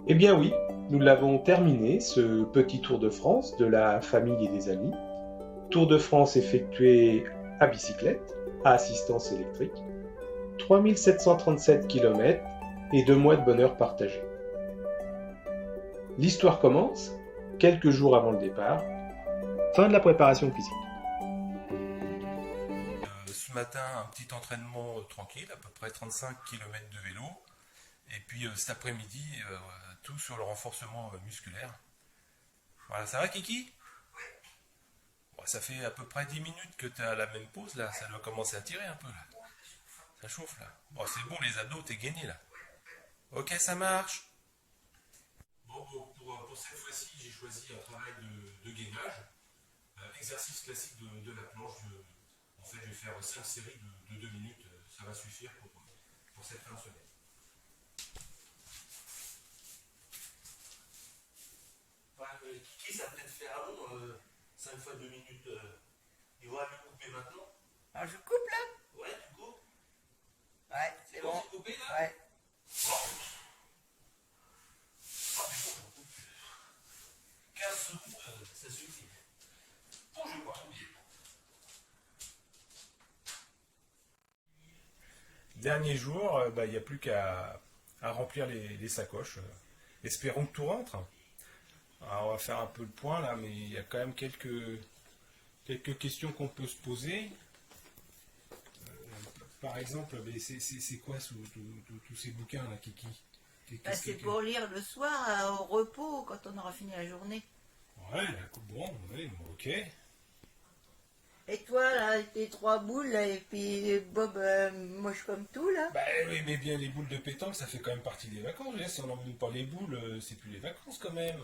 Eh bien oui, nous l'avons terminé, ce petit tour de France de la famille et des amis. Tour de France effectué à bicyclette, à assistance électrique, 3737 km et 2 mois de bonheur partagé. L'histoire commence quelques jours avant le départ, fin de la préparation physique. Ce matin, un petit entraînement tranquille, à peu près 35 km de vélo. Et puis cet après-midi, tout sur le renforcement musculaire. Voilà, ça va Kiki? Bon, ça fait à peu près 10 minutes que tu as la même pause là, ça doit commencer à tirer un peu là. Ça chauffe là. Bon, c'est bon, les abdos, t'es gainé là. Ok, ça marche. Bon, pour cette fois-ci, j'ai choisi un travail de gainage. Exercice classique de la planche. En fait, je vais faire 5 séries de 2 minutes. Ça va suffire pour cette fin de semaine. Ouais, Kiki, ça peut-être faire long, 5 fois 2 minutes. Il va mieux couper maintenant. Alors je coupe là? Ouais, tu coupes. Ouais, C'est c'est bon, bon. c'est coupé là. Ouais. Ah, mais bon, j'en coupe 15 secondes, ça suffit. Bon, je vais boire une bière. Dernier jour, il n'y a plus qu'à remplir les sacoches. Espérons que tout rentre. Alors, on va faire un peu le point là, mais il y a quand même quelques questions qu'on peut se poser. Par exemple, mais c'est quoi tous ces bouquins là, Kiki? Bah, c'est pour lire le soir au repos quand on aura fini la journée. Ouais, bon, ouais, ok. Et toi là, tes trois boules là, et puis Bob moche comme tout là. Bah oui, mais bien les boules de pétanque, ça fait quand même partie des vacances. Si on n'emmène pas les boules, c'est plus les vacances quand même.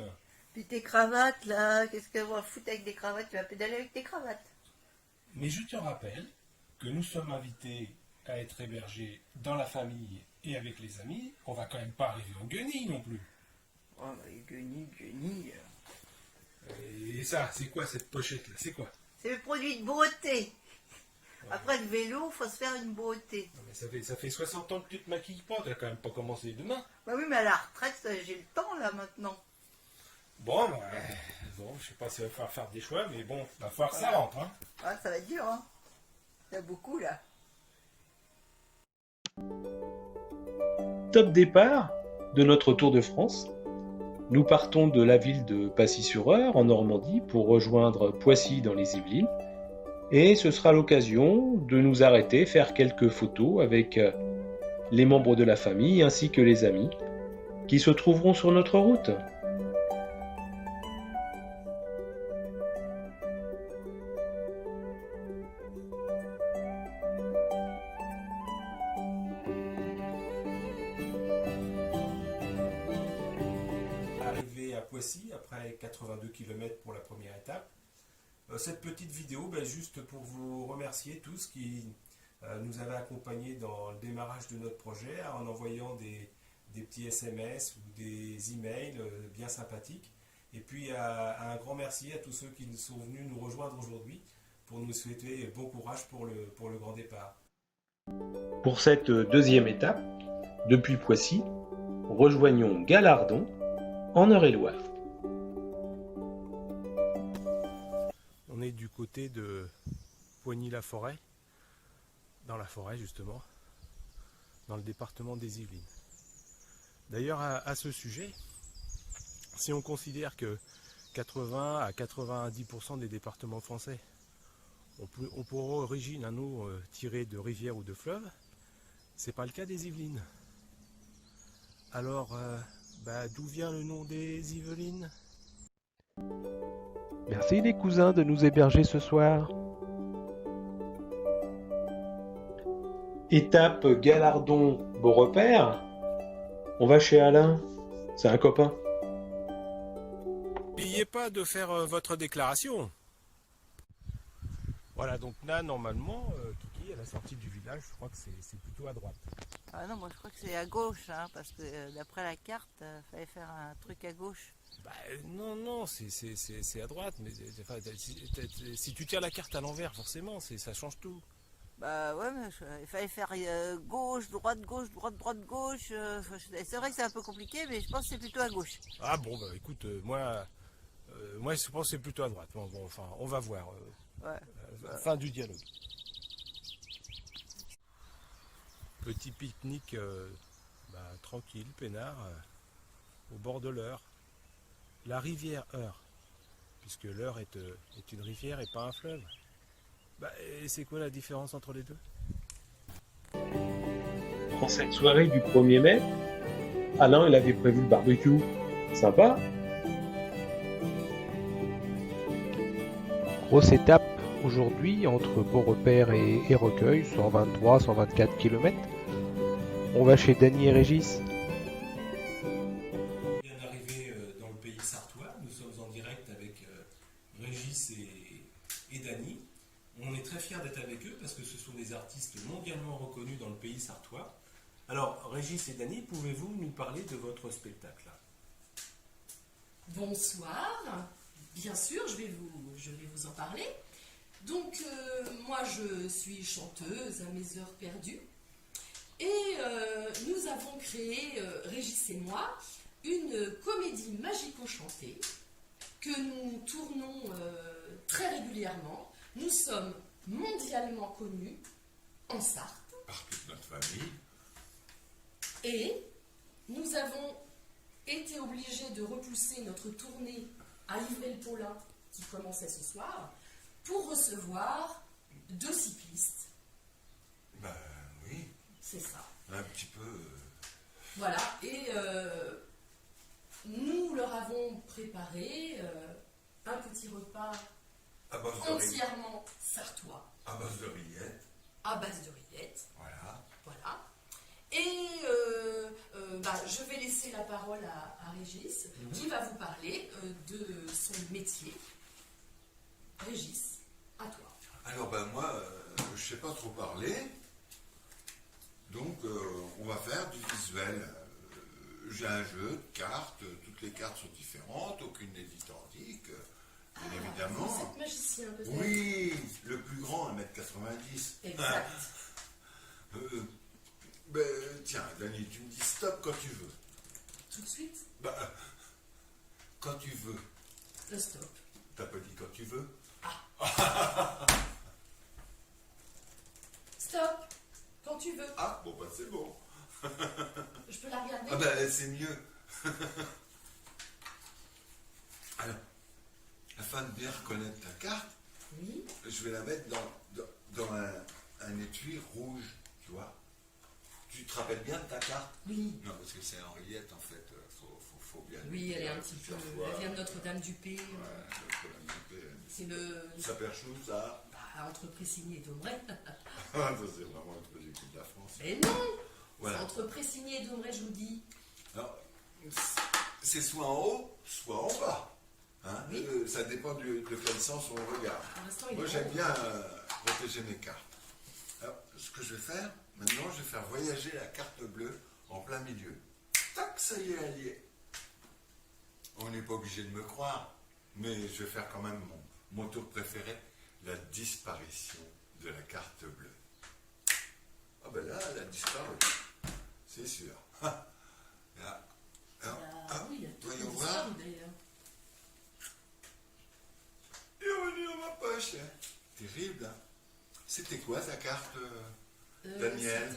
Puis tes cravates là, qu'est-ce qu'on va foutre avec des cravates? Tu vas pédaler avec tes cravates. Mais je te rappelle que nous sommes invités à être hébergés dans la famille et avec les amis. On va quand même pas arriver en guenille non plus. Oh bah guenille, guenille. Et ça, c'est quoi cette pochette là? C'est quoi? C'est le produit de beauté. Après le vélo, faut se faire une beauté. Non, mais ça fait 60 ans que tu te maquilles pas, tu vas quand même pas commencer demain. Bah oui, mais à la retraite, j'ai le temps là maintenant. Bon, bon, je sais pas si va falloir faire des choix, mais bon, va falloir que ça rentre. Hein. Ah, ça va être dur, hein. Il y a beaucoup là. Top départ de notre Tour de France. Nous partons de la ville de Passy-sur-Eure en Normandie pour rejoindre Poissy dans les Yvelines. Et ce sera l'occasion de nous arrêter, faire quelques photos avec les membres de la famille ainsi que les amis qui se trouveront sur notre route. Arrivé à Poissy après 82 km pour la première étape. Cette petite vidéo, juste pour vous remercier tous qui nous avez accompagnés dans le démarrage de notre projet en envoyant des petits SMS ou des emails bien sympathiques. Et puis un grand merci à tous ceux qui sont venus nous rejoindre aujourd'hui pour nous souhaiter bon courage pour le grand départ. Pour cette deuxième étape, depuis Poissy, rejoignons Galardon en Eure-et-Loir. On est du côté de Poigny-la-Forêt, dans la forêt justement, dans le département des Yvelines. D'ailleurs, à ce sujet, si on considère que 80 à 90% des départements français ont pour origine un eau tiré de rivières ou de fleuves, c'est pas le cas des Yvelines. Alors, d'où vient le nom des Yvelines? Merci les cousins de nous héberger ce soir. Étape Galardon-Beaurepaire. On va chez Alain, c'est un copain. N'oubliez pas de faire votre déclaration. Voilà, donc là, normalement, Kiki, à la sortie du village, je crois que c'est plutôt à droite. Ah non, moi je crois que c'est à gauche, hein, parce que d'après la carte, fallait faire un truc à gauche. Non, c'est à droite, mais enfin, si tu tiens la carte à l'envers, forcément, ça change tout. Bah ouais, mais il fallait faire gauche, droite, gauche, droite, droite, gauche. C'est vrai que c'est un peu compliqué, mais je pense que c'est plutôt à gauche. Ah bon, bah écoute, moi je pense que c'est plutôt à droite. Bon, enfin, on va voir. Ouais. Fin du dialogue. Petit pique-nique tranquille, peinard, au bord de l'Eure. La rivière Eure, puisque l'Eure est une rivière et pas un fleuve. Et c'est quoi la différence entre les deux? Pour cette soirée du 1er mai, Alain, il avait prévu le barbecue. Sympa. Grosse étape aujourd'hui entre Beaurepaire et Recueil, 123-124 km. On va chez Dany et Régis. On vient d'arriver dans le pays sartois. Nous sommes en direct avec Régis et Dany. On est très fiers d'être avec eux parce que ce sont des artistes mondialement reconnus dans le pays sartois. Alors, Régis et Dany, pouvez-vous nous parler de votre spectacle? Bonsoir, bien sûr, je vais vous en parler. Donc, moi, je suis chanteuse à mes heures perdues. Et nous avons créé, Régis et moi, une comédie magico-chantée que nous tournons très régulièrement. Nous sommes mondialement connus en Sarthe. Par toute notre famille. Et nous avons été obligés de repousser notre tournée à Ivry-le-Paulin, qui commençait ce soir, pour recevoir 2 cyclistes. Ben oui, C'est ça. un petit peu. Voilà. Et nous leur avons préparé un petit repas À base de rillettes. entièrement sartois, À base de rillettes. à base de rillettes. Voilà. Voilà. Et je vais laisser la parole à Régis, qui va vous parler de son métier. Régis, à toi. Alors moi, je sais pas trop parler. Donc on va faire du visuel. J'ai un jeu de cartes, toutes les cartes sont différentes, aucune n'est identique, bien évidemment. Vous êtes magicien, peut-être? Oui, le plus grand, 1m90. Exact. Tiens, Dany, tu me dis stop quand tu veux. Tout de suite, Quand tu veux. le stop. T'as pas dit quand tu veux? Stop, quand tu veux. Ah, bon, c'est bon. Je peux la regarder? C'est mieux. Alors, afin de bien reconnaître ta carte, Oui. je vais la mettre dans un étui rouge, tu vois. Tu te rappelles bien de ta carte? Oui. Non, parce que c'est Henriette, en fait. Faut bien. Oui, elle est un petit peu. Elle vient de Notre-Dame-du-Pé. C'est le. Ça perchou, ça. Entreprise signée d'Aumray. Ça, c'est vraiment le truc de la France. Mais non! Voilà. C'est entreprise signée d'Aumray, je vous dis. Alors, c'est soit en haut, soit en bas. Hein? Oui. Ça dépend de quel sens on regarde. Pour l'instant, il Moi, est j'aime en haut. bien protéger mes cartes. Alors, ce que je vais faire, maintenant, je vais faire voyager la carte bleue en plein milieu. Tac, ça y est, elle y est. On n'est pas obligé de me croire, mais je vais faire quand même mon tour préféré, la disparition de la carte bleue. Ah ben là, elle a disparu. C'est sûr. Là. Alors, Oui, il y a tout voyons qui voir. disparu, d'ailleurs. Il est revenu dans ma poche. Terrible, hein. C'était quoi ta carte, Daniel?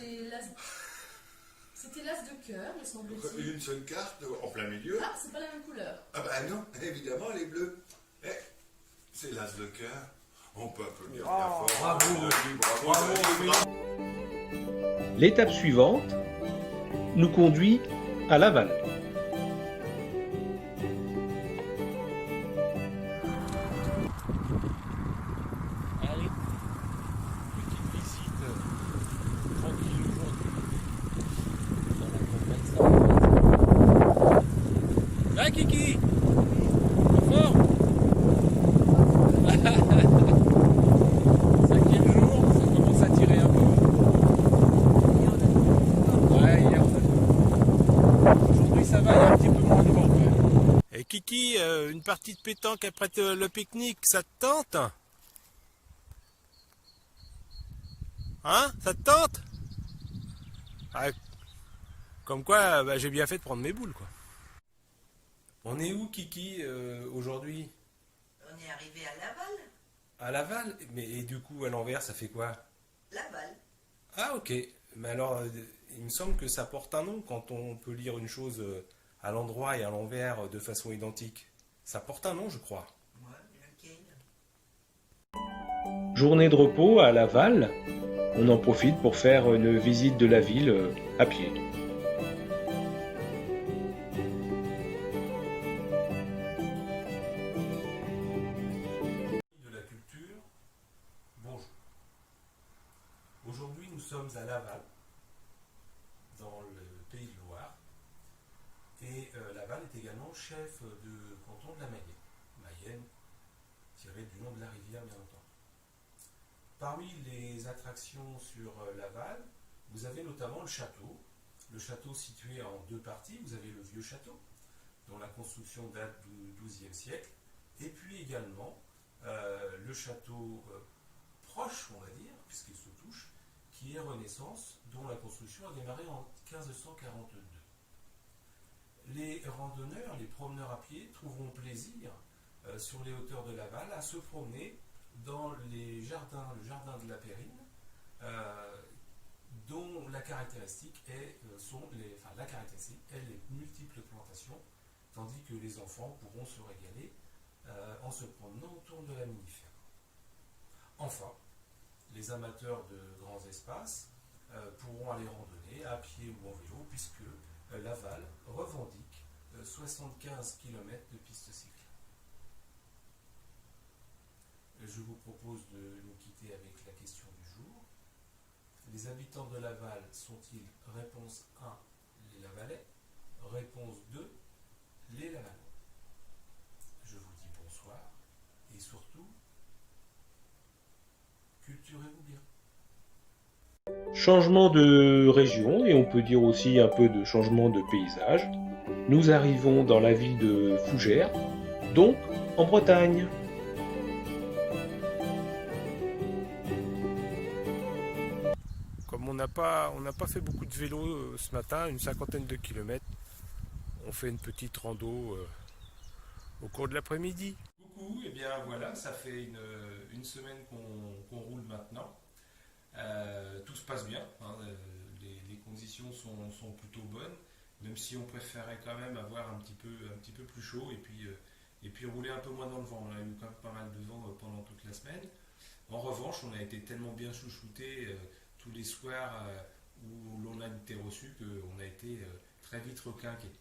C'était l'as de cœur, me semble-t-il. Une seule carte en plein milieu? Ah, c'est pas la même couleur. Ah bah non, évidemment, elle est bleue. C'est l'as de cœur. On peut applaudir bien fort. Bravo. L'étape suivante nous conduit à Laval. Allez, petite visite tranquille aujourd'hui. Dans la campagne. Ah Kiki, fort. 5e jour, ça commence à tirer un peu. Ouais, hier on a... Aujourd'hui ça va, il y a un petit peu moins de vent quand même. Et Kiki, une partie de pétanque après le pique-nique, ça te tente? Hein? Ça te tente? Ah, comme quoi, bah, j'ai bien fait de prendre mes boules, quoi. On est où, Kiki, aujourd'hui? On est arrivé à Laval. À Laval? Mais et du coup, à l'envers, ça fait quoi? Laval. Ah, ok. Mais alors, il me semble que ça porte un nom quand on peut lire une chose à l'endroit et à l'envers de façon identique. Ça porte un nom, je crois. Ouais, lequel? Journée de repos à Laval. On en profite pour faire une visite de la ville à pied. De la culture, bonjour. Aujourd'hui, nous sommes à Laval, dans le pays de Loire. Et Laval est également chef de canton de la Mayenne. Mayenne, tirée du nom de la rivière, bien entendu. Parmi les attractions sur Laval, vous avez notamment le château. Le château situé en deux parties. Vous avez le vieux château, dont la construction date du XIIe siècle. Et puis également le château proche, on va dire, puisqu'il se touche, qui est Renaissance, dont la construction a démarré en 1542. Les randonneurs, les promeneurs à pied trouveront plaisir sur les hauteurs de Laval à se promener dans les jardins, le jardin de la Périne, dont la caractéristique est les multiples plantations, tandis que les enfants pourront se régaler en se promenant autour de la minifère. Enfin, les amateurs de grands espaces pourront aller randonner à pied ou en vélo, puisque Laval revendique 75 km de pistes cyclables. Je vous propose de nous quitter avec la question du jour. Les habitants de Laval sont-ils, réponse 1, les Lavalais, réponse 2, les Lavallois? Je vous dis bonsoir et surtout, culturez-vous bien. Changement de région et on peut dire aussi un peu de changement de paysage. Nous arrivons dans la ville de Fougères, donc en Bretagne. Comme on n'a pas fait beaucoup de vélo ce matin, une cinquantaine de kilomètres, on fait une petite rando au cours de l'après-midi. Coucou, et bien voilà, ça fait une semaine qu'on roule maintenant. Tout se passe bien, hein, les conditions sont plutôt bonnes, même si on préférait quand même avoir un petit peu plus chaud et puis rouler un peu moins dans le vent. On a eu quand même pas mal de vent pendant toute la semaine. En revanche, on a été tellement bien chouchoutés tous les soirs où l'on a été reçu qu'on a été très vite requinqués.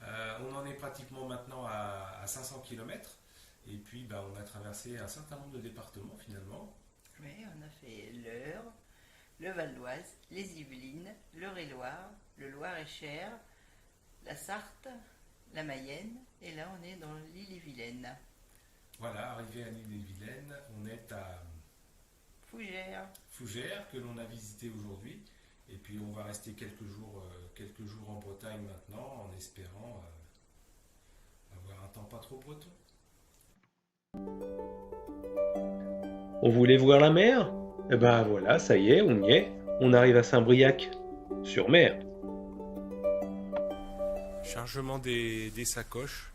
On en est pratiquement maintenant à 500 km et puis on a traversé un certain nombre de départements finalement. Oui, on a fait l'Eure, le Val d'Oise, les Yvelines, l'Eure-et-Loire, le Loir-et-Cher, la Sarthe, la Mayenne, et là on est dans l'Ille-et-Vilaine. Voilà, arrivé à l'Ille-et-Vilaine, on est à Fougères, que l'on a visité aujourd'hui, et puis on va rester quelques jours en Bretagne maintenant, en espérant avoir un temps pas trop breton. On voulait voir la mer? Eh ben voilà, ça y est, on y est. On arrive à Saint-Briac, sur mer. Chargement des sacoches.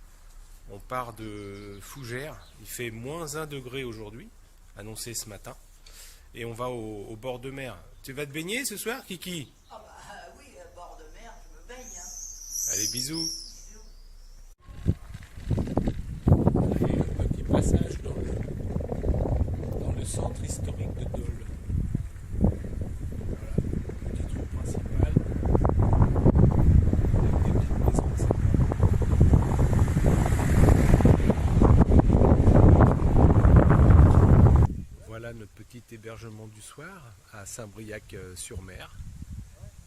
On part de Fougères. Il fait -1 degré aujourd'hui, annoncé ce matin. Et on va au bord de mer. Tu vas te baigner ce soir, Kiki? Ah bah oui, bord de mer, je me baigne. Allez, bisous. Bisous. Et un petit passage dans le centre historique de Dole. Voilà, petite rue principale. Avec des petites maisons de sapins. Voilà notre petit hébergement du soir à Saint-Briac-sur-Mer,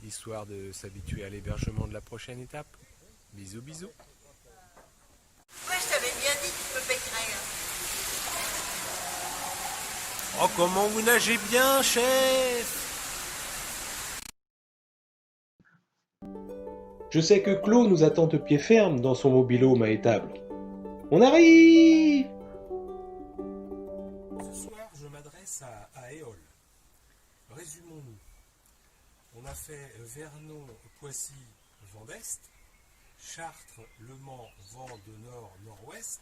histoire de s'habituer à l'hébergement de la prochaine étape. Bisous, bisous. Ouais, je t'avais bien dit que tu me baignerais. Oh, comment vous nagez bien, chef! Je sais que Claude nous attend de pied ferme dans son mobil-home à étable. On arrive! Ce soir, je m'adresse à Éole. résumons-nous. On a fait Vernon, Poissy, vent d'est, Chartres, Le Mans, vent de nord-nord-ouest,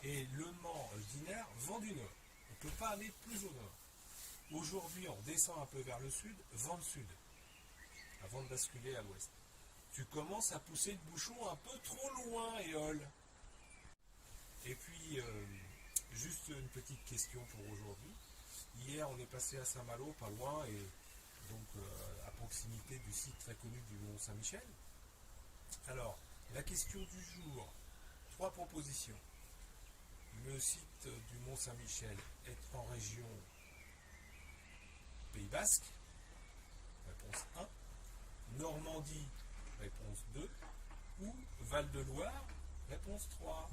et Le Mans, Dinard, vent du nord. On ne peut pas aller plus au nord. Aujourd'hui, on descend un peu vers le sud, vent de sud, avant de basculer à l'ouest. Tu commences à pousser le bouchon un peu trop loin, Éole. Et puis, juste une petite question pour aujourd'hui. Hier, on est passé à Saint-Malo, pas loin, et donc à proximité du site très connu du Mont Saint-Michel. Alors, la question du jour, 3 propositions. Le site du Mont Saint-Michel est en région Pays Basque, réponse 1. Normandie, réponse 2. Ou Val-de-Loire, réponse 3.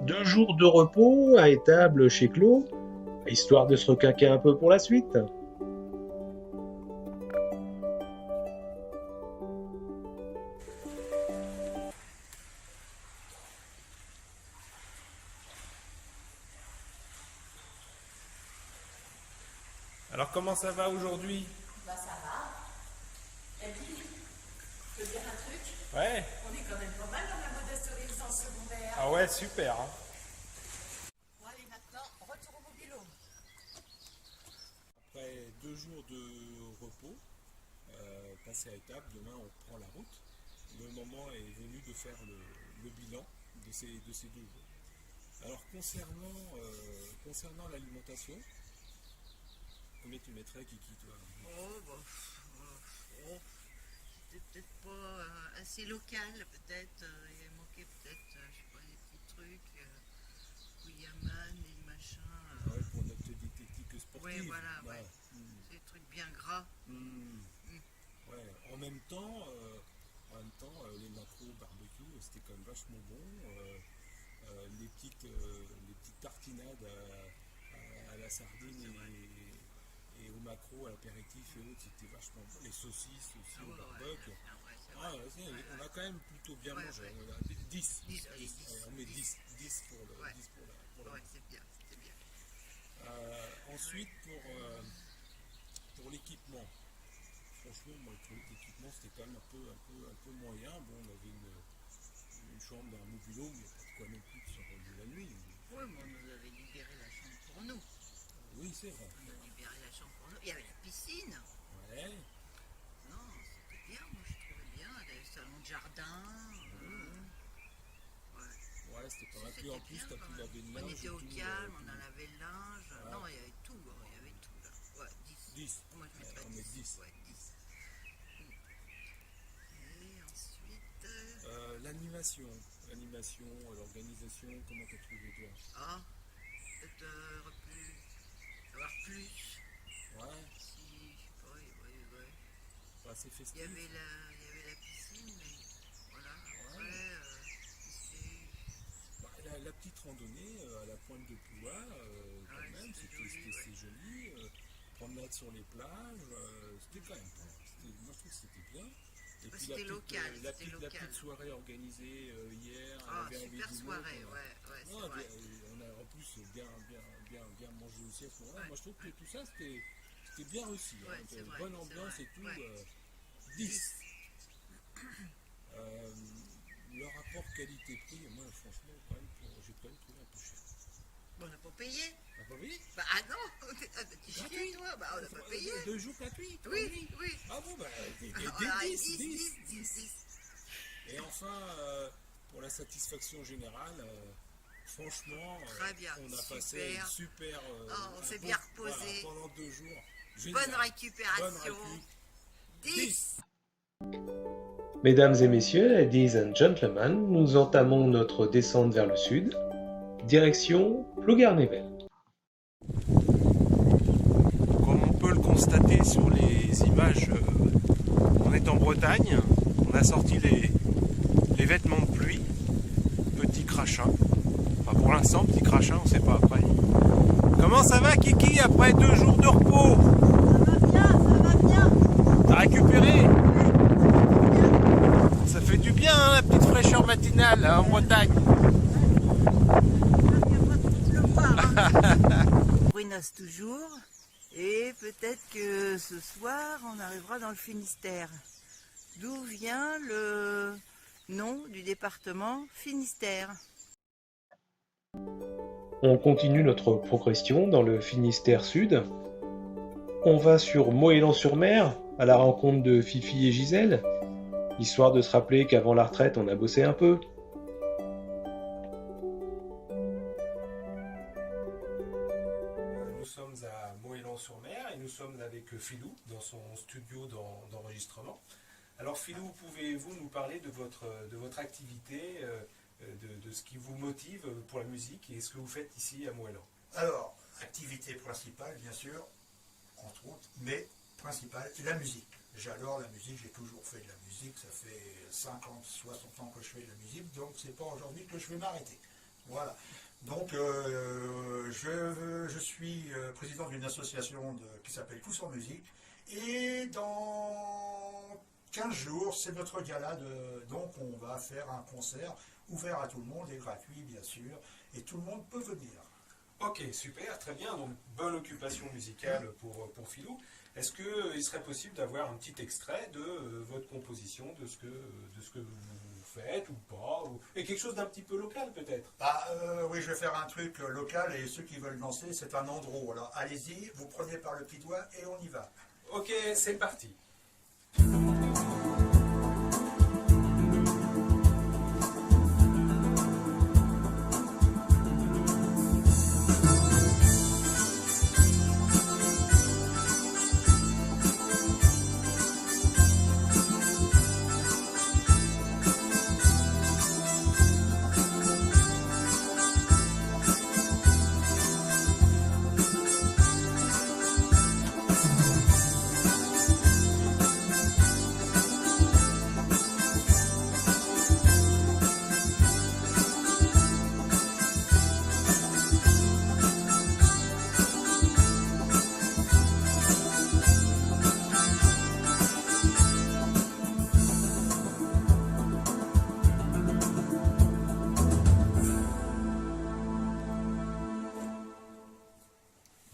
2 jours de repos à étable chez Claude, histoire de se requinquer un peu pour la suite. Alors, comment ça va aujourd'hui? Bah ça va. Et puis, je peux dire un truc, Ouais. on est quand même pas mal dans la modeste résidence secondaire. Ah ouais, super. Hein. Bon allez maintenant, retour au mobilhome. Après 2 jours de repos, passé à étape, demain on prend la route. Le moment est venu de faire le bilan de ces 2 jours. Alors concernant l'alimentation, combien tu mettrais, Kiki, toi? C'est peut-être pas assez local, peut-être. Il manquait peut-être, je sais pas, des petits trucs, Yaman et machin. Ouais, pour notre diététique sportive. Ouais, voilà, Ouais. ouais. Des trucs bien gras. Ouais. En même temps, les macros barbecue, c'était quand même vachement bon. Les petites tartinades à la sardine et au maquereau, à l'apéritif et autres, c'était vachement bon. Les saucisses aussi au barbecue. On a quand même plutôt bien mangé. Ouais. On a 10. 10, Allez, 10. on met 10 pour le. Ouais. 10 pour la Ouais, c'est bien, c'est bien. ensuite, pour l'équipement. Franchement, moi, je trouvais que l'équipement, c'était quand même un peu moyen. Bon, on avait une chambre dans un mobilhome, il n'y a pas de quoi non plus se relever la nuit. Oui, mais on nous avait libéré la chambre pour nous. Oui, c'est vrai. On nous a libéré la chambre pour nous. Il y avait la piscine. Ouais. Non, c'était bien, moi je trouvais bien. Il y avait le salon de jardin. Ouais, c'était pas mal. Puis C'était en plus, bien, t'as quand pu même. laver le On linge. était et au tout, calme, tout. on a lavé le linge. Ouais. Non, il y avait tout, il y avait tout là. Ouais, 10. 10. Moi je mettrais On met 10. Ouais, 10. Et ensuite. L'animation, l'organisation, comment t'as trouvé, toi? Peut-être avoir plus. Ouais, Si, je sais pas, ouais. pas assez Il festif. y avait la piscine, mais voilà. Après, La petite randonnée à la pointe de Ploie, quand Ouais, même, c'était joli. Promenade sur les plages, c'était quand même pas. Moi, je trouve que c'était bien. Et puis c'était local, la c'était petite local. soirée organisée hier. super soirée, ouais, c'est vrai. On a en plus bien mangé aussi à ce moment-là. Ouais, Moi, je trouve que tout ça, c'était bien réussi. Ouais, Hein. c'est vrai, Bonne c'est ambiance vrai. et tout. Ouais. 10. Le rapport qualité-prix, moi, franchement, j'ai quand même trouvé un peu cher. On n'a pas payé. T'as pas payé? Bah non, t'es chier toi, bah on n'a pas payé. 2 jours gratuits. Oui. Ah bon, bah, Voilà, 10. Et enfin, pour la satisfaction générale, franchement, Très bien, on a passé super. une super. On s'est bien reposé. Voilà, pendant 2 jours. Génial. Bonne récupération. Bonne récup. 10. Mesdames et messieurs, ladies and gentlemen, nous entamons notre descente vers le sud, direction Plougarnével. Comme on peut le constater sur les images, on est en Bretagne, on a sorti les vêtements de pluie, petit crachin. Enfin pour l'instant, petit crachin, on ne sait pas après. Comment ça va, Kiki, après 2 jours de repos? Ça va bien. T'as récupéré? Ça fait du bien, hein, la petite fraîcheur matinale hein, en Bretagne. Brunos toujours. Et peut-être que ce soir, on arrivera dans le Finistère. D'où vient le nom du département Finistère. On continue notre progression dans le Finistère Sud. On va sur Moëlan-sur-Mer, à la rencontre de Fifi et Gisèle, histoire de se rappeler qu'avant la retraite, on a bossé un peu. Nous sommes à Moëlan-sur-Mer et nous sommes avec Philou dans son studio d'enregistrement. Alors Philou, pouvez-vous nous parler de votre activité, de ce qui vous motive pour la musique et ce que vous faites ici à Moëlan? Alors, activité principale, bien sûr, entre autres, mais principale, la musique. J'adore la musique, j'ai toujours fait de la musique, ça fait 50, 60 ans que je fais de la musique, donc c'est pas aujourd'hui que je vais m'arrêter. Voilà. Donc, je suis président d'une association qui s'appelle Tous en musique, et dans 15 jours, c'est notre gala, donc on va faire un concert ouvert à tout le monde et gratuit, bien sûr, et tout le monde peut venir. Ok, super, très bien, donc bonne occupation musicale pour Philou. Est-ce qu'il serait possible d'avoir un petit extrait de votre composition, de ce que vous faites ou pas, et quelque chose d'un petit peu local peut-être? Oui, je vais faire un truc local et ceux qui veulent danser, c'est un andro. Alors allez-y, vous prenez par le petit doigt et on y va. Ok, c'est parti.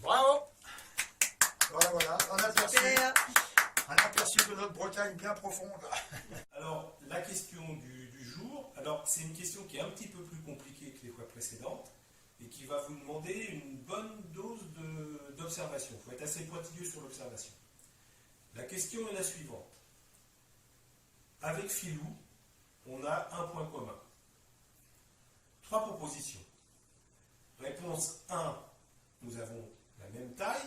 Bravo! Voilà, Super. un aperçu de notre Bretagne bien profonde. Alors, la question du jour, alors c'est une question qui est un petit peu plus compliquée que les fois précédentes et qui va vous demander une bonne dose d'observation. Il faut être assez pointilleux sur l'observation. La question est la suivante. Avec Philou, on a un point commun. 3 propositions. Réponse 1, nous avons la même taille.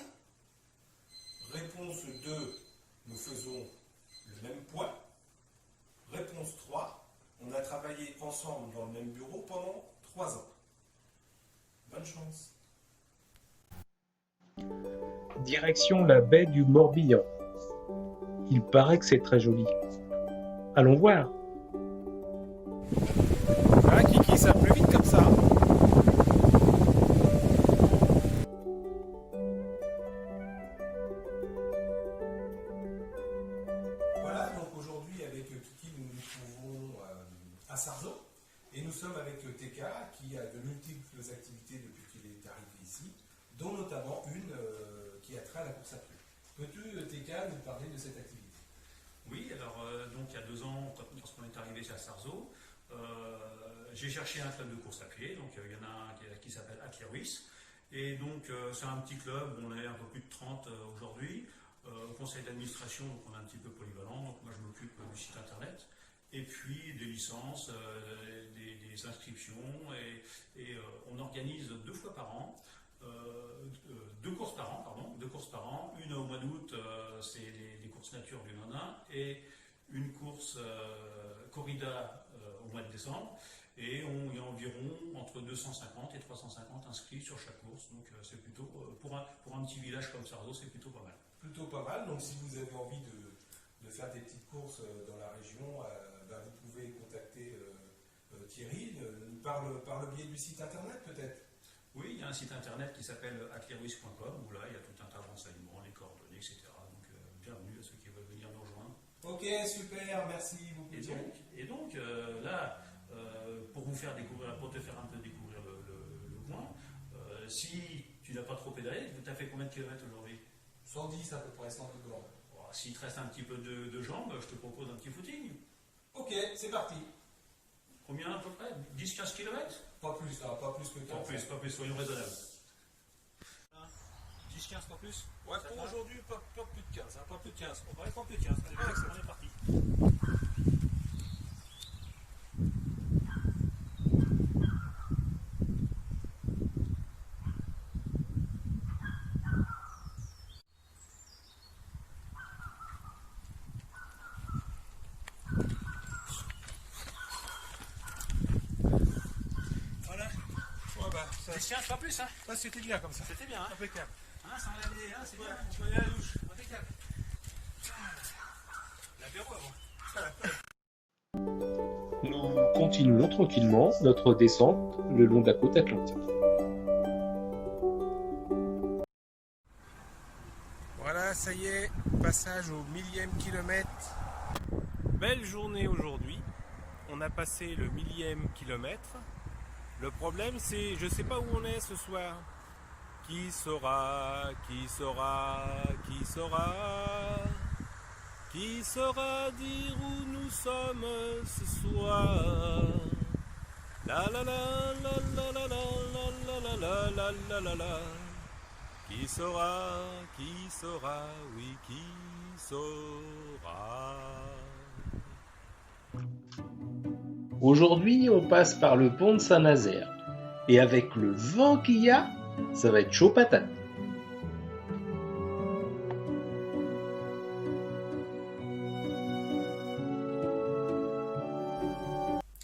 Réponse 2, nous faisons le même poids. Réponse 3, on a travaillé ensemble dans le même bureau pendant 3 ans. Bonne chance. Direction la baie du Morbihan. Il paraît que c'est très joli. Allons voir. Ah, Kiki, ça va plus vite comme ça. Voilà, donc aujourd'hui avec Kiki, nous nous trouvons à Sarzeau et nous sommes avec TK qui a de multiples activités depuis qu'il est arrivé ici, dont notamment une qui a trait à la course à pied. Peux-tu, TK, nous parler de cette activité? Oui, alors donc il y a 2 ans, lorsqu'on est arrivé à Sarzeau, j'ai cherché un club de course à pied, donc il y en a un qui s'appelle Aklirwis, et donc c'est un petit club, on est un peu plus de 30 aujourd'hui, au conseil d'administration, donc on est un petit peu polyvalent, donc moi je m'occupe du site internet, et puis des licences, des inscriptions, et on organise 2 fois par an, 2 courses par an, une au mois d'août, c'est les courses nature du Nonain, et une course corrida au mois de décembre, et il y a environ entre 250 et 350 inscrits sur chaque course, donc c'est plutôt, pour un petit village comme Sarzeau, c'est plutôt pas mal. Plutôt pas mal, donc si vous avez envie de faire des petites courses dans la région, vous pouvez contacter Thierry par le biais du site internet peut-être. Oui, il y a un site internet qui s'appelle aklirwis.com où là il y a tout un tas de renseignements, les coordonnées, etc. Donc bienvenue à ceux qui veulent venir nous rejoindre. Ok, super, merci beaucoup. Et donc là, pour te faire un peu découvrir le coin, si tu n'as pas trop pédalé, tu as fait combien de kilomètres aujourd'hui? 110 à peu près, 110 bornes. Bon, s'il te reste un petit peu de jambes, je te propose un petit footing. Ok, c'est parti. Combien à peu près 10-15 km? Pas plus, là, pas plus que 15. Pas plus, soyons raisonnables. 10-15, pas plus. Ouais, Ça pour va aujourd'hui, pas plus de 15. Hein, pas plus de 15. On va être en plus de 15. Allez, on est parti. Voilà. Ouais, bah, ça, 10-15, pas plus, hein. ça c'était bien comme ça. C'était bien, hein. Impeccable. Hein, sans l'année, hein, c'est bien. Je vais aller à la douche. Impeccable. L'apéro avant. Nous continuons tranquillement notre descente le long de la côte atlantique. Voilà, ça y est, passage au 1000e kilomètre. Belle journée aujourd'hui. On a passé le 1000e kilomètre. Le problème, c'est, je sais pas où on est ce soir. Qui saura, qui saura, qui saura, qui saura dire où nous sommes ce soir. La la la la la la la la la la la la la la. Qui saura, oui, qui saura. Aujourd'hui, on passe par le pont de Saint-Nazaire. Et avec le vent qu'il y a, ça va être chaud patate.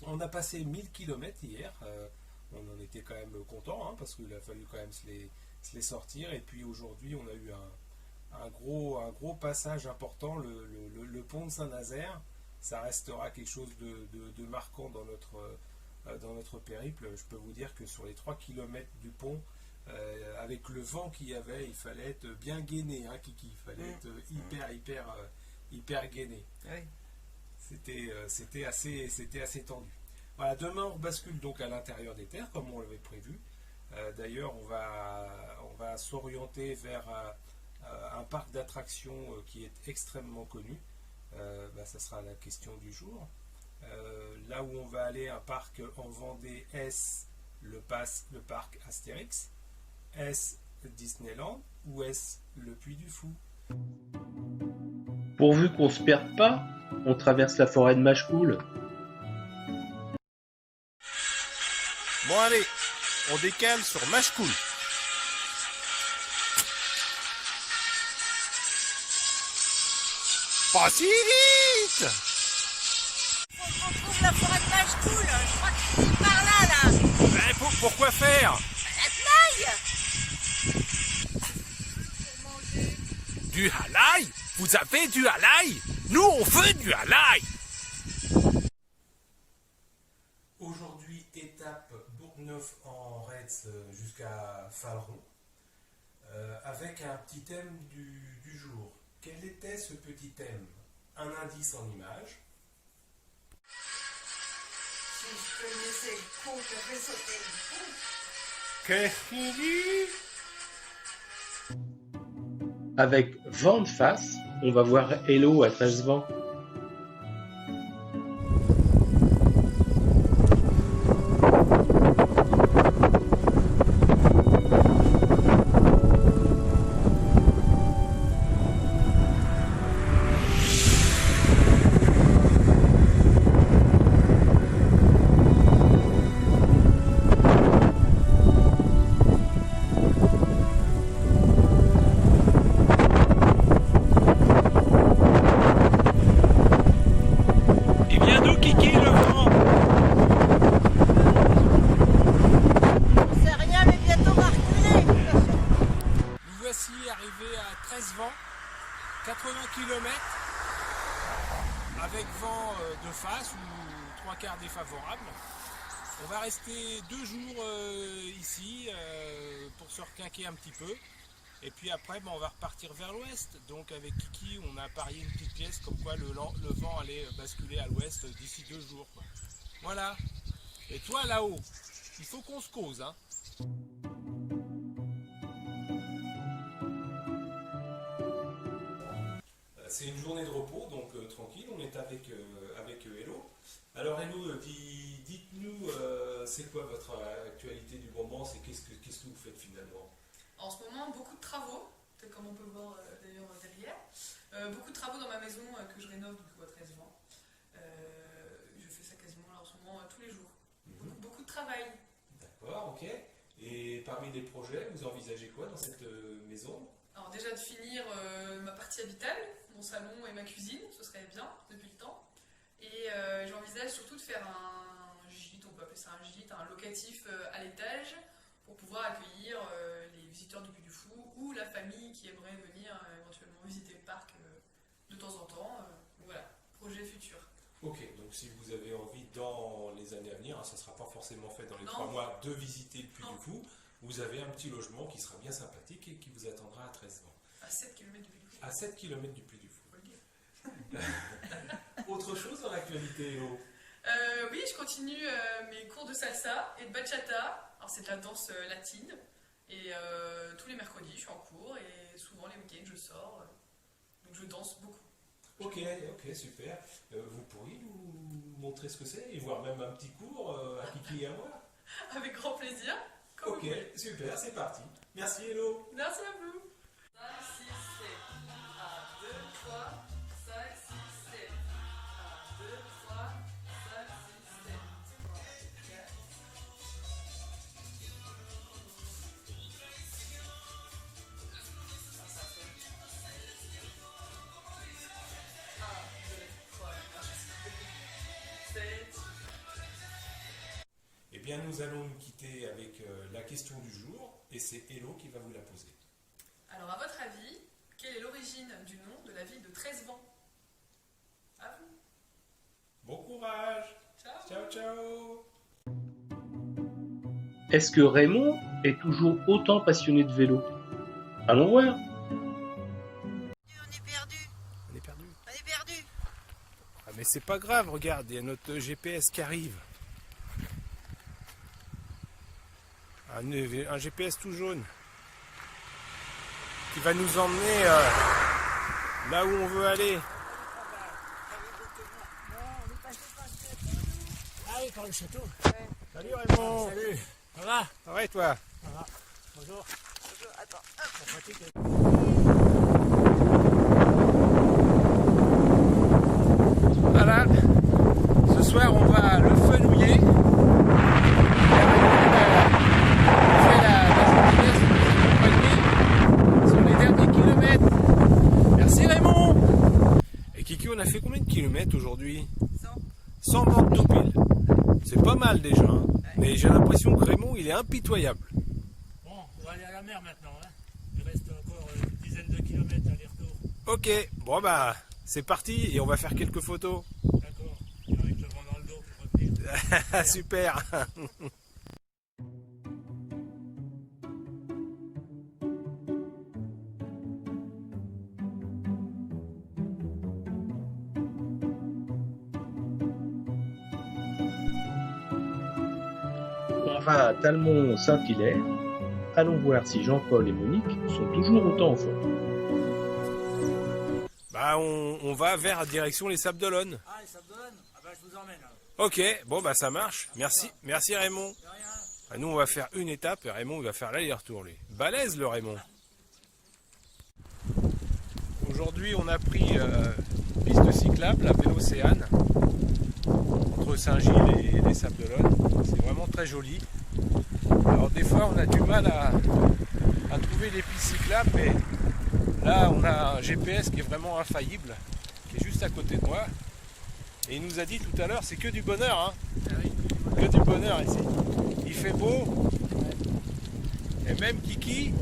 On a passé 1000 km hier, on en était quand même content parce qu'il a fallu quand même se les sortir. Et puis aujourd'hui, on a eu un gros passage important, le pont de Saint-Nazaire. Ça restera quelque chose de marquant dans notre périple. Je peux vous dire que sur les 3 km du pont, avec le vent qu'il y avait, il fallait être bien gainé, hein, Kiki. Il fallait être hyper gainé. Oui. C'était assez tendu. Voilà, demain on bascule donc à l'intérieur des terres comme on l'avait prévu. D'ailleurs, on va s'orienter vers un parc d'attractions qui est extrêmement connu. Ça sera la question du jour. Là où on va aller, un parc en Vendée, est-ce le parc Astérix, est-ce Disneyland ou est-ce le Puy du Fou? Pourvu qu'on se perde pas, on traverse la forêt de Machecoul. Bon allez, on décale sur Machecoul. Pas si vite! On trouve la forêt de Machecoul, je crois que c'est par là, là. Mais pourquoi faire? La taille. Du halai? Vous avez du halai? Nous on veut du halai! Aujourd'hui, étape Bourgneuf-en-Retz jusqu'à Faleron, avec un petit thème du jour. Quel était ce petit thème? Un indice en image. Si je connaissais le con qui a fait sauter le pont. Qu'est-ce qu'il dit? Avec vent de face, on va voir Hello à 13 vents. arrivé à 13 vents, 80 km, avec vent de face ou 3/4 défavorable. On va rester 2 jours ici pour se requinquer un petit peu. Et puis après, on va repartir vers l'ouest. Donc avec Kiki, on a parié une petite pièce comme quoi le vent allait basculer à l'ouest d'ici 2 jours. Quoi. Voilà. Et toi là-haut, il faut qu'on se cause. Hein. C'est une journée de repos, donc tranquille, on est avec Hello. Alors Hello, dites-nous, c'est quoi votre actualité du moment, qu'est-ce que vous faites finalement? En ce moment, beaucoup de travaux, comme on peut le voir d'ailleurs derrière. Beaucoup de travaux dans ma maison que je rénove du coup à 13 ans. Je fais ça quasiment là en ce moment tous les jours. Beaucoup de travail. D'accord, ok. Et parmi les projets, vous envisagez quoi dans cette maison? Alors déjà de finir ma partie habitable, mon salon et ma cuisine, ce serait bien depuis le temps. Et j'envisage surtout de faire un gîte, on peut appeler ça un gîte, un locatif à l'étage pour pouvoir accueillir les visiteurs du Puy du Fou ou la famille qui aimerait venir éventuellement visiter le parc de temps en temps. Voilà, projet futur. Ok, donc si vous avez envie dans les années à venir, ça ne sera pas forcément fait dans les 3 mois de visiter le Puy du Fou, vous avez un petit logement qui sera bien sympathique et qui vous attendra à 13 ans. À 7 km du Puy du Fou. À 7 km du Puy du Fou. Autre chose dans l'actualité, Hello? Oui, je continue mes cours de salsa et de bachata. Alors c'est de la danse latine. Et tous les mercredis, je suis en cours et souvent les week-ends, je sors. Donc je danse beaucoup. Ok, super. Vous pourriez nous montrer ce que c'est et voir même un petit cours à Kiki et à moi? Avec grand plaisir. Ok, super, c'est parti. Merci Hello. Merci à vous. 5, 6, 7. 1, 2, 3, 5, 6, 7. 1, 2, 3, 5, 6, 7. 3, 4. Eh bien, nous allons nous quitter avec la question du jour et c'est Hello qui va vous la poser. Alors, à votre avis, quelle est l'origine du nom de la ville de Tresvant? À vous. Bon courage. Ciao. Ciao. Est-ce que Raymond est toujours autant passionné de vélo? Allons voir. On est perdu. On est perdu. On est perdu. Ah, mais c'est pas grave, regarde, il y a notre GPS qui arrive. Un GPS tout jaune qui va nous emmener là où on veut aller. Ah oui, par le château. Salut Raymond. Salut. Ça va? Ça va et toi? Ça va. Bonjour. Bonjour, attends. La pratique est... Voilà. Ce soir on va le fenouiller. Sur les derniers kilomètres. Merci Raymond. Et Kiki, on a fait combien de kilomètres aujourd'hui? 100 bandes tout pile. C'est pas mal déjà, hein. Mais j'ai l'impression que Raymond il est impitoyable. Bon, on va aller à la mer maintenant. Hein. Il reste encore une dizaine de kilomètres aller-retour. Ok, bon bah c'est parti et on va faire quelques photos. D'accord. Et avec le vent dans le dos pour revenir. Super. On va à Talmont-Saint-Hilaire. Allons voir si Jean-Paul et Monique sont toujours autant en forme. Bah on va vers direction les Sables d'Olonne. Ah, les Sables d'Olonne? Ah bah je vous emmène. Alors. Ok, bon bah ça marche. Merci Raymond. De rien. Ah, nous on va faire une étape et Raymond il va faire l'aller-retour lui. Balèze le Raymond. Aujourd'hui on a pris piste cyclable, la Vélocéane, entre Saint-Gilles et les Sables d'Olonne. C'est vraiment très joli. Alors des fois on a du mal à trouver les pistes cyclables, mais là on a un GPS qui est vraiment infaillible, qui est juste à côté de moi. Et il nous a dit tout à l'heure, c'est que du bonheur, hein. Que du bonheur ici. Il fait beau. Et même Kiki,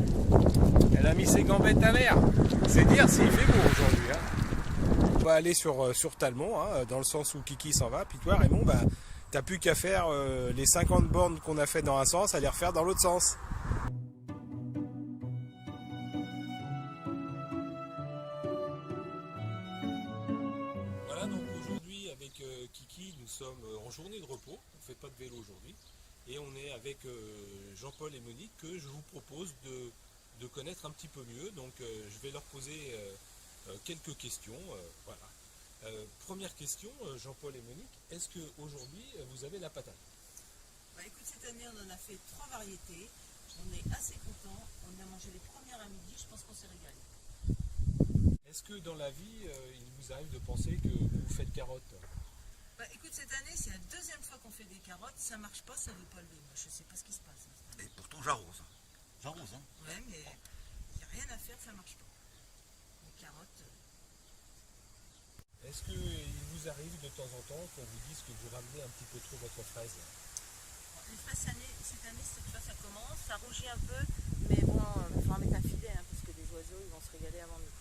elle a mis ses gambettes à l'air. C'est dire s'il fait beau aujourd'hui, hein. On va aller sur Talmont, hein, dans le sens où Kiki s'en va. Puis toi Raymond, bah, t'as plus qu'à faire les 50 bornes qu'on a fait dans un sens, à les refaire dans l'autre sens. Voilà, donc aujourd'hui avec Kiki, nous sommes en journée de repos. On ne fait pas de vélo aujourd'hui. Et on est avec Jean-Paul et Monique que je vous propose de connaître un petit peu mieux. Donc je vais leur poser quelques questions. Voilà. Première question, Jean-Paul et Monique, est-ce qu'aujourd'hui vous avez la patate? Bah écoute, cette année on en a fait 3 variétés, on est assez contents, on a mangé les premières à midi, je pense qu'on s'est régalé. Est-ce que dans la vie, il vous arrive de penser que vous faites carottes? Bah écoute, cette année c'est la deuxième fois qu'on fait des carottes, ça marche pas, ça veut pas lever, moi je sais pas ce qui se passe. Et pourtant j'arrose. J'arrose, hein. Ouais, mais il n'y a rien à faire, ça marche pas. Les carottes... Est-ce qu'il vous arrive de temps en temps qu'on vous dise que vous ramenez un petit peu trop votre fraise? Les fraises cette année, ça commence, ça rougit un peu, mais bon, il faut en mettre un filet, hein, parce que les oiseaux, ils vont se régaler avant nous.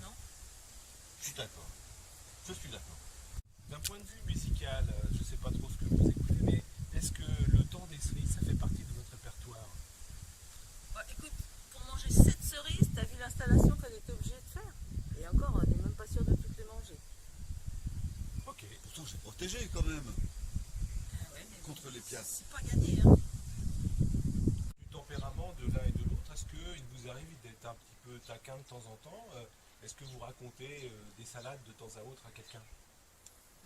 Non? Je suis d'accord. Je suis d'accord. D'un point de vue musical, je ne sais pas trop ce que vous écoutez, mais est-ce que le temps des cerises, ça fait partie de votre répertoire? Bah, écoute, pour manger 7 cerises, t'as vu l'installation qu'on était obligé de faire? Et encore, on n'est même pas sûr de toutes les manger. Ok. Pourtant c'est protégé quand même. Ah ouais, mais Contre les piastres. c'est pas gagné, hein. Du tempérament de l'un et de l'autre, est-ce qu'il vous arrive d'être un petit peu taquin de temps en temps? Est-ce que vous racontez des salades de temps à autre à quelqu'un?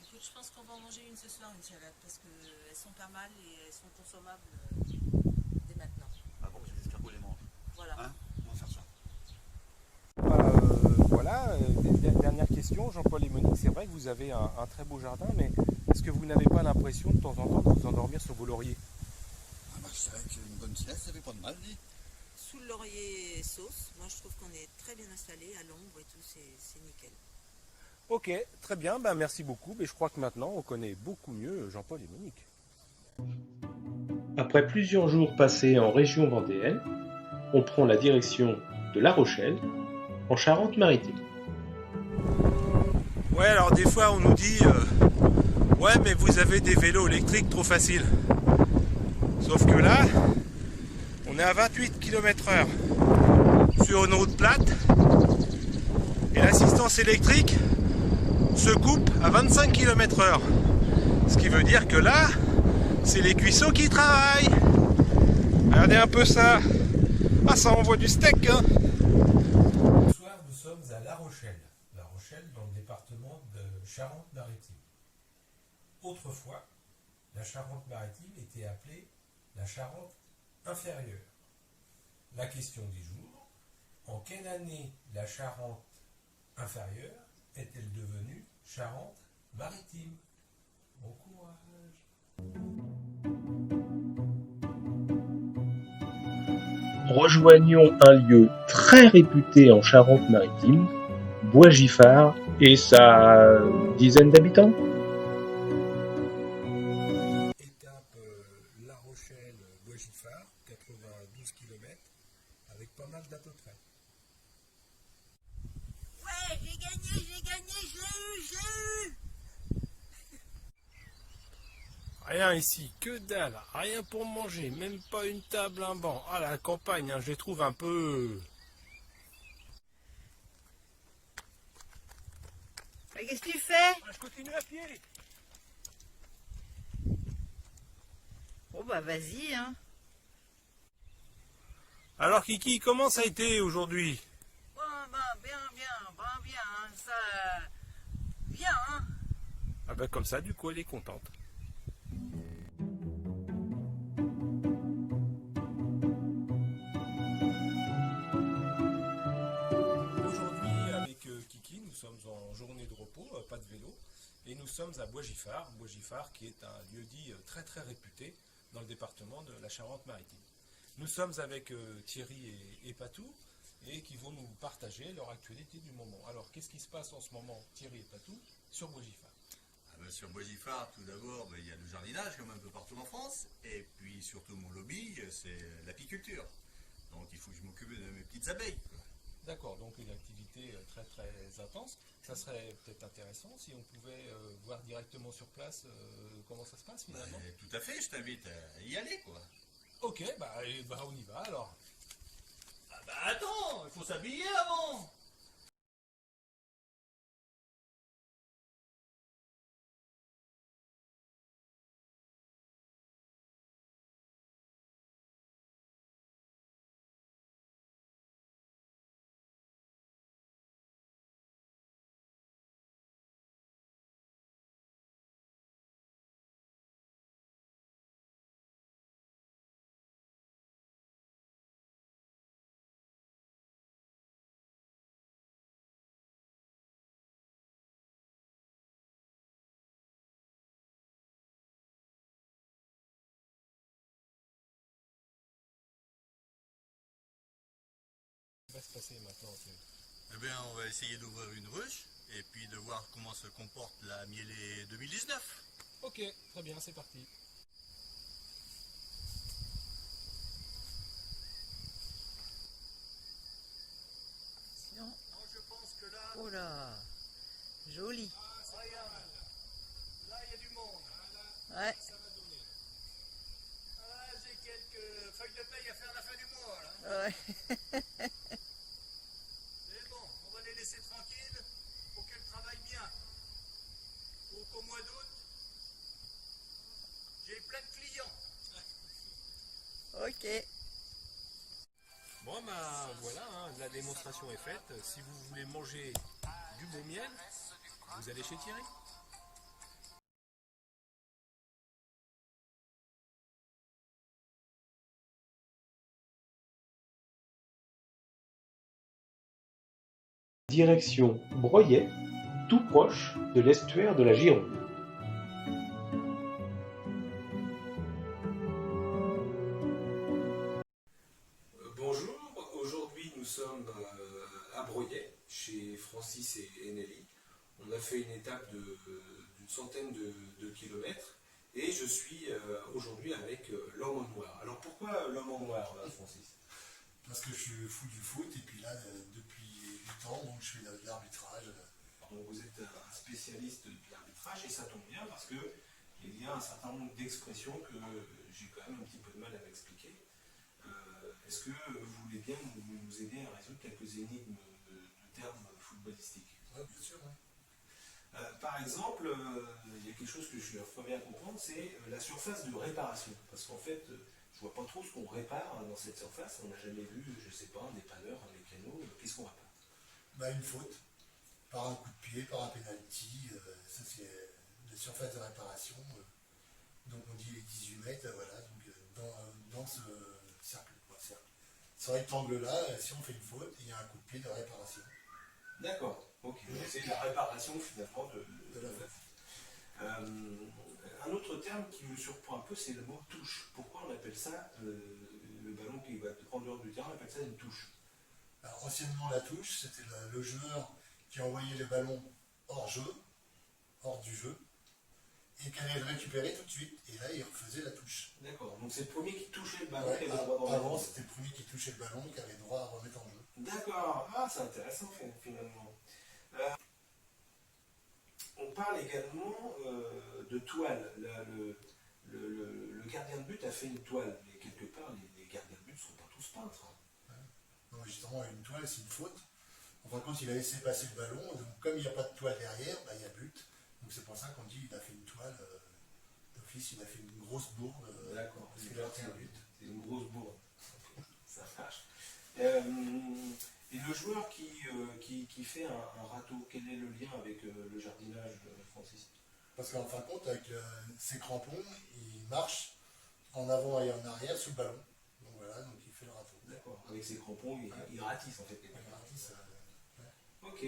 Écoute, je pense qu'on va en manger une ce soir, une salade, parce qu'elles sont pas mal et elles sont consommables dès maintenant. Ah bon, les escargots les mangent. Voilà. Hein? On va faire ça. Voilà, dernière question, Jean-Paul et Monique, c'est vrai que vous avez un très beau jardin, mais est-ce que vous n'avez pas l'impression de temps en temps de vous endormir sur vos lauriers? Ah bah c'est vrai qu'une bonne sieste, ça fait pas de mal, dis. Sous le laurier sauce, moi je trouve qu'on est très bien installé, à l'ombre et tout, c'est nickel. Ok, très bien, merci beaucoup, mais je crois que maintenant on connaît beaucoup mieux Jean-Paul et Monique. Après plusieurs jours passés en région vendéenne, on prend la direction de La Rochelle, en Charente-Maritime. Ouais, alors des fois on nous dit ouais, mais vous avez des vélos électriques trop faciles. Sauf que là, on est à 28 km/h sur une route plate et l'assistance électrique se coupe à 25 km/h. Ce qui veut dire que là, c'est les cuisseaux qui travaillent. Regardez un peu ça. Ah, ça envoie du steak, hein. Ce soir, nous sommes à La Rochelle. La Rochelle dans le département de Charente-Maritime. Autrefois, la Charente-Maritime était appelée la Charente inférieure. La question du jour, en quelle année la Charente inférieure est-elle devenue Charente-Maritime? Bon courage! Rejoignons un lieu très réputé en Charente-Maritime, Bois-Giffard et sa dizaine d'habitants. Étape La Rochelle, Bois-Giffard, 92 km, avec pas mal d'à peu près. Ouais, j'ai gagné, je l'ai eu. Rien ici, que dalle, rien pour manger, même pas une table, un banc. Ah, la campagne, je les trouve un peu... Mais qu'est-ce que tu fais? Je continue à pied. Bon bah vas-y, hein. Alors Kiki, comment ça a été aujourd'hui? Bon, bien, hein, ça... Bien, hein. Ah ben comme ça, du coup, elle est contente. Aujourd'hui, avec Kiki, nous sommes en journée de repos, pas de vélo, et nous sommes à Bois-Giffard. Bois-Giffard qui est un lieu-dit très très réputé dans le département de la Charente-Maritime. Nous sommes avec Thierry et Patou, et qui vont nous partager leur actualité du moment. Alors, qu'est-ce qui se passe en ce moment, Thierry et Patou, sur Bois-Giffard? Sur Bois-Giffard, tout d'abord, il y a le jardinage comme un peu partout en France. Et puis surtout mon lobby, c'est l'apiculture. Donc il faut que je m'occupe de mes petites abeilles. D'accord, donc une activité très très intense. Ça serait peut-être intéressant si on pouvait voir directement sur place comment ça se passe finalement. Tout à fait, je t'invite à y aller, quoi. Ok, on y va alors. Ah bah attends, il faut s'habiller avant. va se passer maintenant? Eh bien, on va essayer d'ouvrir une ruche et puis de voir comment se comporte la mielée 2019. Ok, très bien, c'est parti. Non. Oh là, joli. Regarde, là il y a du monde. Ouais. Ah, j'ai quelques feuilles de paye à faire à la fin du mois. Là. Ouais. Mais bon, on va les laisser tranquilles pour qu'elles travaillent bien. Pour qu'au mois d'août, j'ai plein de clients. Ok. Bon ben voilà, hein, la démonstration est faite. Si vous voulez manger du beau miel, vous allez chez Thierry. Direction Broyet, tout proche de l'estuaire de la Gironde. Bonjour, aujourd'hui nous sommes à Broyet, chez Francis et Nelly. On a fait une étape d'une centaine de kilomètres et je suis aujourd'hui avec l'homme en noir. Alors pourquoi l'homme en noir, Francis? Parce que je suis fou du foot et puis là, depuis 8 ans, donc je fais de l'arbitrage. Donc vous êtes un spécialiste de l'arbitrage et ça tombe bien parce qu'il y a un certain nombre d'expressions que j'ai quand même un petit peu de mal à m'expliquer. Est-ce que vous voulez bien nous aider à résoudre quelques énigmes de termes footballistiques? Oui, bien sûr. Ouais. Par exemple, il y a quelque chose que je ne bien comprendre, c'est la surface de réparation. Parce qu'en fait, je ne vois pas trop ce qu'on répare dans cette surface. On n'a jamais vu, je ne sais pas, un dépanneur, un mécano. Qu'est-ce qu'on répare? Bah, une faute, par un coup de pied, par un penalty. Ça, c'est la surface de réparation. Donc on dit les 18 mètres, voilà. Donc dans ce cercle. Ce rectangle-là, si on fait une faute, il y a un coup de pied de réparation. D'accord, ok. C'est la réparation finalement de la faute. Un autre terme qui me surprend un peu, c'est le mot touche. Pourquoi on appelle ça, le ballon qui va en dehors du terrain, on appelle ça une touche? Alors, anciennement, la touche, c'était le joueur qui envoyait les ballons hors jeu, hors du jeu, et qui allait le récupérer tout de suite. Et là, il refaisait la touche. D'accord, donc c'est le premier qui touchait le ballon Ouais, qui avait le droit d'en avant, remettre. c'était le premier qui touchait le ballon qui avait le droit à remettre en jeu. D'accord, ah, c'est intéressant finalement. On parle également de toile. Là, le gardien de but a fait une toile, mais quelque part, les gardiens de but ne sont pas tous peintres. Donc, justement, une toile, c'est une faute. Enfin, quand il a laissé passer le ballon, donc, comme il n'y a pas de toile derrière, bah, il y a but. Donc c'est pour ça qu'on dit qu'il a fait une toile d'office, il a fait une grosse bourde. D'accord, parce qu'il a raté un but. C'est une grosse bourde. Ça marche. Et le joueur qui fait un râteau, quel est le lien avec le jardinage, Francis? Parce qu'en fin de compte, avec ses crampons, il marche en avant et en arrière sous le ballon. Donc voilà, donc il fait le râteau. D'accord, avec ses crampons, il ratisse en fait. Il ratisse, Ok,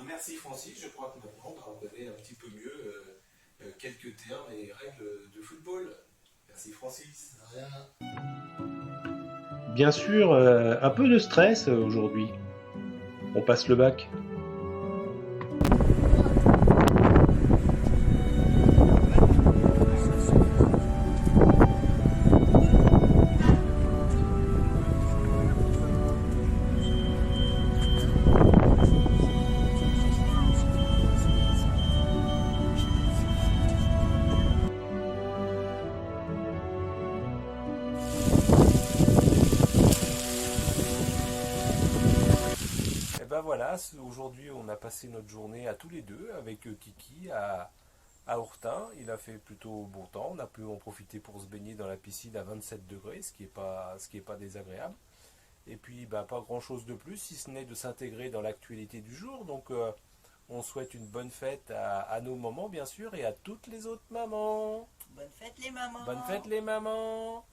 merci Francis, je crois que maintenant on connaît un petit peu mieux quelques termes et règles de football. Merci Francis. De rien. Bien sûr, un peu de stress aujourd'hui. On passe le bac. Voilà, aujourd'hui on a passé notre journée à tous les deux avec Kiki à Hourtin. Il a fait plutôt bon temps, on a pu en profiter pour se baigner dans la piscine à 27 degrés, ce qui est pas désagréable. Et puis pas grand chose de plus, si ce n'est de s'intégrer dans l'actualité du jour. Donc on souhaite une bonne fête à nos mamans bien sûr et à toutes les autres mamans. Bonne fête les mamans. Bonne fête les mamans.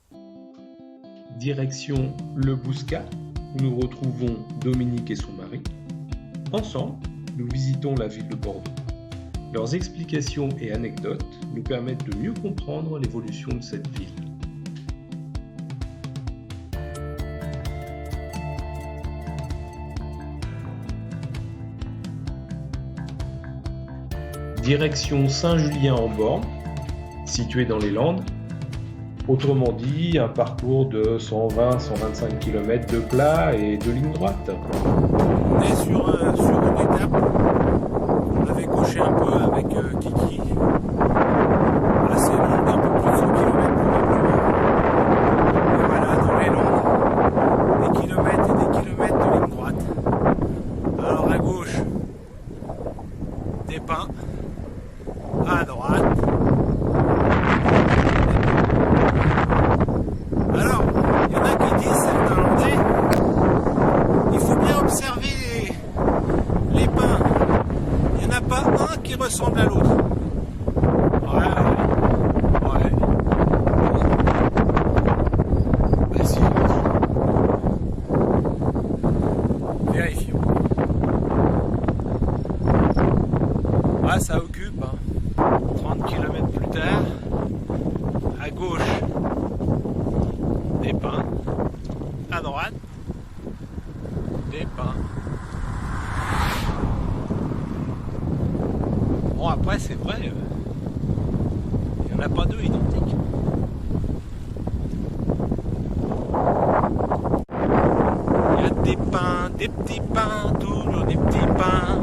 Direction Le Bouscat, où nous retrouvons Dominique et son mari. Ensemble, nous visitons la ville de Bordeaux. Leurs explications et anecdotes nous permettent de mieux comprendre l'évolution de cette ville. direction Saint-Julien-en-Born, situé dans les Landes. Autrement dit, un parcours de 120-125 km de plat et de ligne droite. On est sur une étape qu'on avait coché un peu avec Kiki. Assez longue, un peu plus de 100 km probablement. Et voilà, dans les Landes, des kilomètres et des kilomètres de ligne droite. Alors à gauche, des pins. À droite, alors, il y en a qui disent, c'est finlandais, il faut bien observer les pins. Il n'y en a pas un qui ressemble à l'autre. Ouais. Bah si. Vérifions. Ouais, ça occupe, hein. 30 km plus tard, à gauche, des pins, à droite, des pins. Bon, après, c'est vrai, il n'y en a pas deux identiques. Il y a des pins, des petits pins, toujours des petits pins.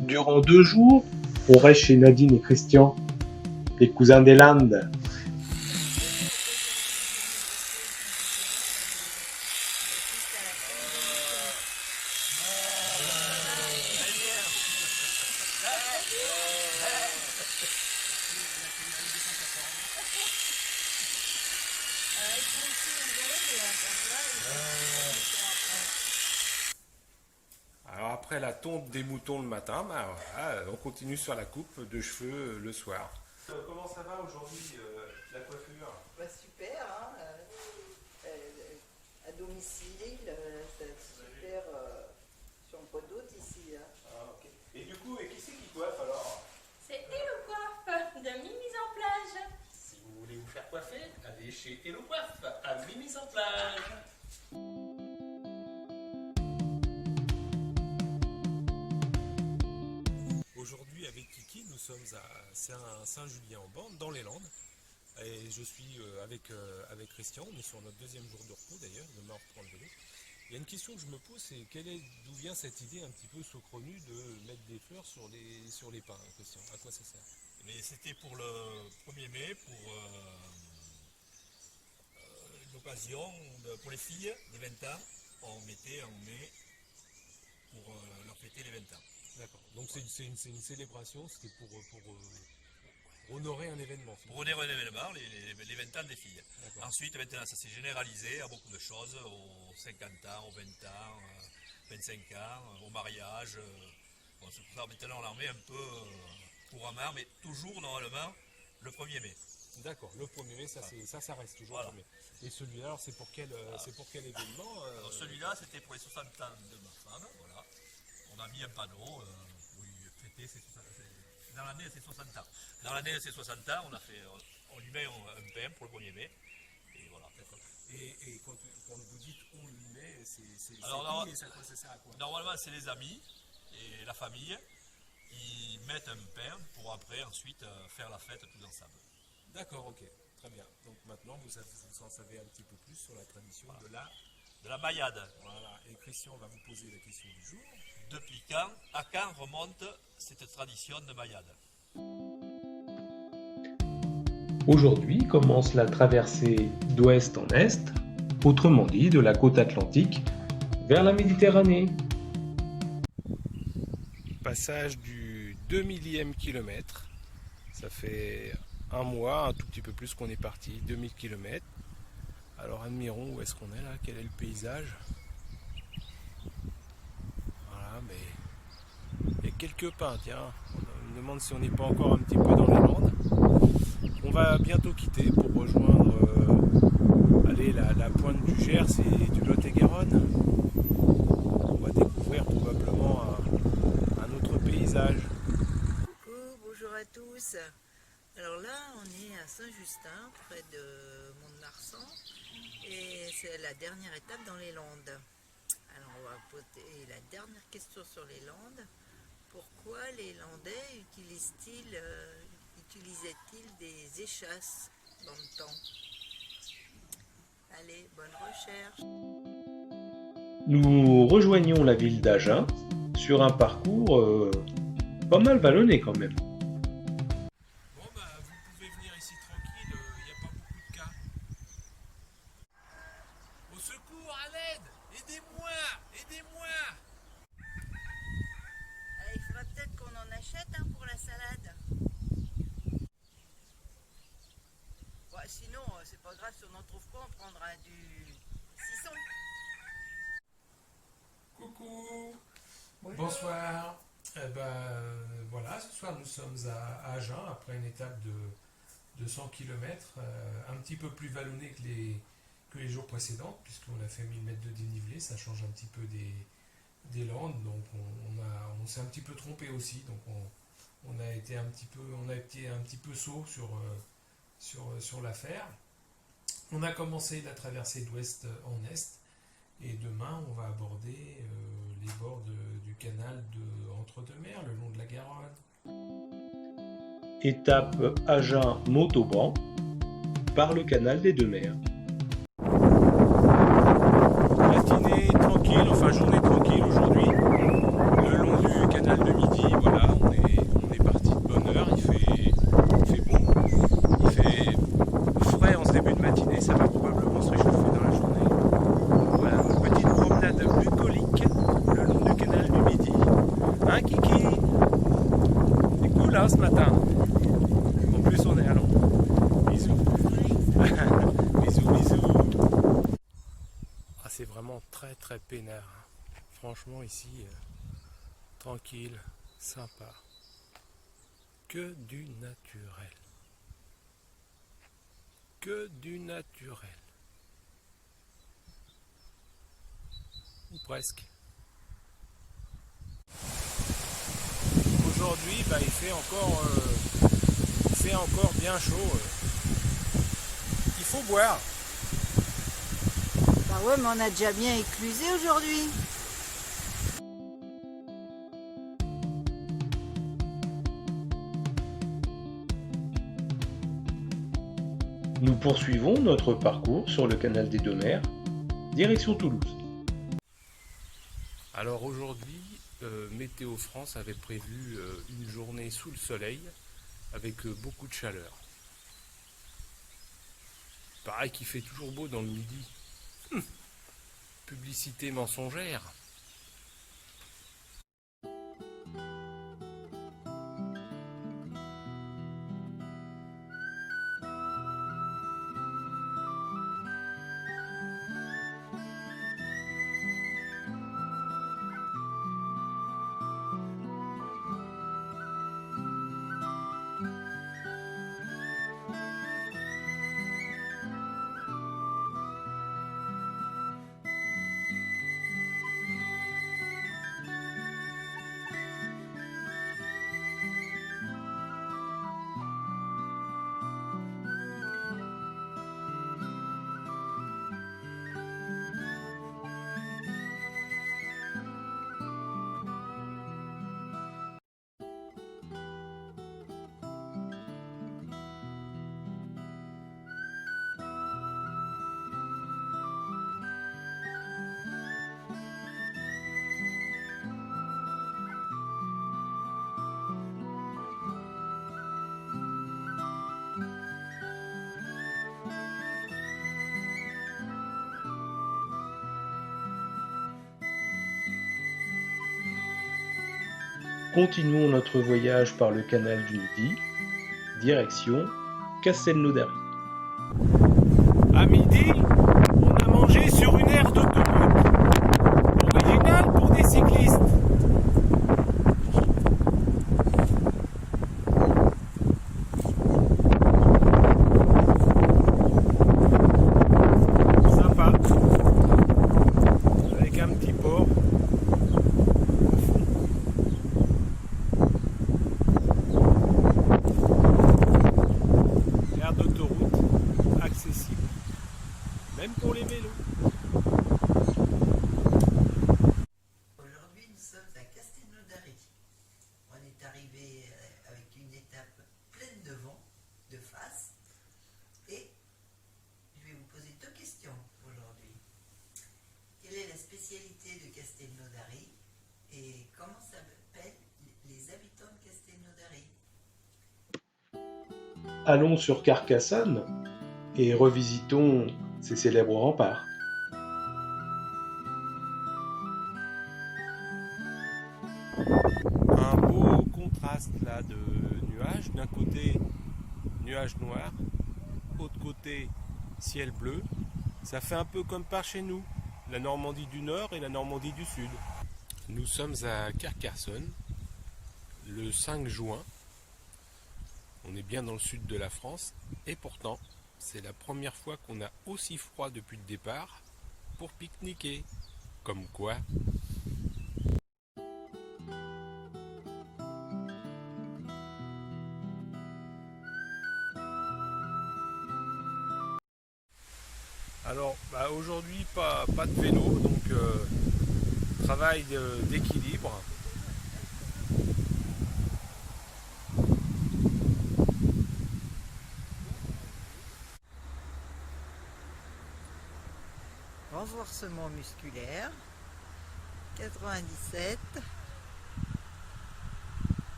Durant 2 jours, on reste chez Nadine et Christian, les cousins des Landes. Alors après la tonte des moutons le matin, bah voilà, on continue sur la coupe de cheveux le soir. Comment ça va aujourd'hui la coiffure? Bah, super, hein, à domicile, c'est super, sur un pot d'hôte ici. Hein. Ah, ok. Et du coup, qui c'est qui coiffe alors? C'est Hello Coiffe de Mimi's en plage. Si vous voulez vous faire coiffer, allez chez Hello Coiffe à Mimi's en plage. Aujourd'hui avec Kiki, nous sommes à Saint-Julien-en-Born, dans les Landes. Et je suis avec Christian, on est sur notre 2e jour de repos d'ailleurs, demain on reprend le vélo. Il y a une question que je me pose, c'est d'où vient cette idée un petit peu saugrenue de mettre des fleurs sur les pins, Christian? À quoi ça sert? Mais c'était pour le 1er mai, pour l'occasion, pour les filles de 20 ans, on mettait en mai pour leur fêter les 20 ans. D'accord, donc c'est une célébration, c'était pour honorer un événement. Pour honorer un événement, les 20 ans des filles. Ensuite, maintenant, ça s'est généralisé à beaucoup de choses, aux 50 ans, aux 20 ans, 25 ans, au mariage. Bon, c'est pour ça maintenant on en met un peu couramment, mais toujours normalement le 1er mai. D'accord, le 1er mai, ça reste toujours le 1er mai. Et celui-là, alors c'est pour quel événement Alors, celui-là, c'était pour les 60 ans de ma femme, voilà. On a mis un panneau où il fêtait ses 60 ans. Dans l'année de ses 60 ans. Dans l'année de ses 60 ans, on lui met un pain pour le 1er mai. Et voilà. Et quand vous dites on lui met, c'est qui et ça sert à quoi? Normalement, c'est les amis et la famille qui mettent un pain pour après, ensuite, faire la fête tous ensemble. D'accord, ok. Très bien. Donc maintenant, vous en savez un petit peu plus sur la tradition de la maillade. Voilà. Et Christian va vous poser la question du jour. Depuis quand, à quand remonte cette tradition de maillade? Aujourd'hui commence la traversée d'ouest en est, autrement dit de la côte atlantique vers la Méditerranée. Passage du 2000e kilomètre, ça fait un mois, un tout petit peu plus qu'on est parti, 2000 km. Alors admirons où est-ce qu'on est là, quel est le paysage. Voilà, mais il y a quelques pins, tiens, on me demande si on n'est pas encore un petit peu dans les Landes. On va bientôt quitter pour rejoindre la pointe du Gers et du Lot-et-Garonne. On va découvrir probablement un autre paysage. à tous. Alors là, on est à Saint-Justin, près de Mont-de-Marsan, et c'est la dernière étape dans les Landes. Alors on va poser la dernière question sur les Landes. Pourquoi les Landais utilisaient-ils des échasses dans le temps? Allez, bonne recherche. Nous rejoignons la ville d'Agen sur un parcours pas mal vallonné quand même. Bon bah vous pouvez venir ici tranquille, il n'y a pas beaucoup de cas. Au secours, à l'aide! Aidez-moi! Aidez-moi! Il faudra peut-être qu'on en achète pour la salade. Bon, sinon, c'est pas grave si on n'en trouve pas, on prendra du citron. Coucou! Bonsoir! Voilà, ce soir nous sommes à Agen après une étape de 100 km, un petit peu plus vallonnée que les jours précédents, puisqu'on a fait 1000 mètres de dénivelé, ça change un petit peu des Landes, donc on s'est un petit peu trompé aussi, donc on a été un petit peu sot sur l'affaire. On a commencé la traversée d'ouest en est, et demain on va aborder les bords du canal entre-deux-mers, le long de la Garonne. Étape Agen-Montauban par le canal des Deux-Mers. Matinée tranquille, enfin journée tranquille aujourd'hui, le long du canal de Midi, voilà, on est parti de bonne heure, il fait bon, il fait frais en ce début de matinée, ça va probablement se réchauffer dans la journée. Voilà, une petite promenade bucolique le long du canal du Midi. Hein Kiki? C'est cool hein ce matin. En plus on est à l'ombre. Bisous. Bisous. Ah, c'est vraiment très très peinard. Franchement ici, tranquille, sympa. Que du naturel. Que du naturel. Ou presque. Aujourd'hui, il fait encore bien chaud. Il faut boire. Bah ouais, mais on a déjà bien éclusé aujourd'hui. Nous poursuivons notre parcours sur le canal des Deux-Mers, direction Toulouse. Alors aujourd'hui, Météo France avait prévu une journée sous le soleil avec beaucoup de chaleur. Pareil qu'il fait toujours beau dans le Midi. Publicité mensongère. Continuons notre voyage par le canal du Midi, direction Castelnaudary. À midi, on a mangé sur une aire d'autoroute, originale pour des cyclistes. Sympa, avec un petit port. spécialité de Castelnaudary et comment s'appellent les habitants de Castelnaudary? Allons sur Carcassonne et revisitons ces célèbres remparts. Un beau contraste là de nuages. D'un côté, nuages noirs, autre côté, ciel bleu. Ça fait un peu comme par chez nous, la Normandie du Nord et la Normandie du Sud. Nous sommes à Carcassonne, le 5 juin. On est bien dans le sud de la France et pourtant, c'est la première fois qu'on a aussi froid depuis le départ pour pique-niquer. Comme quoi. Alors aujourd'hui pas de vélo, donc travail d'équilibre. Renforcement musculaire, 97,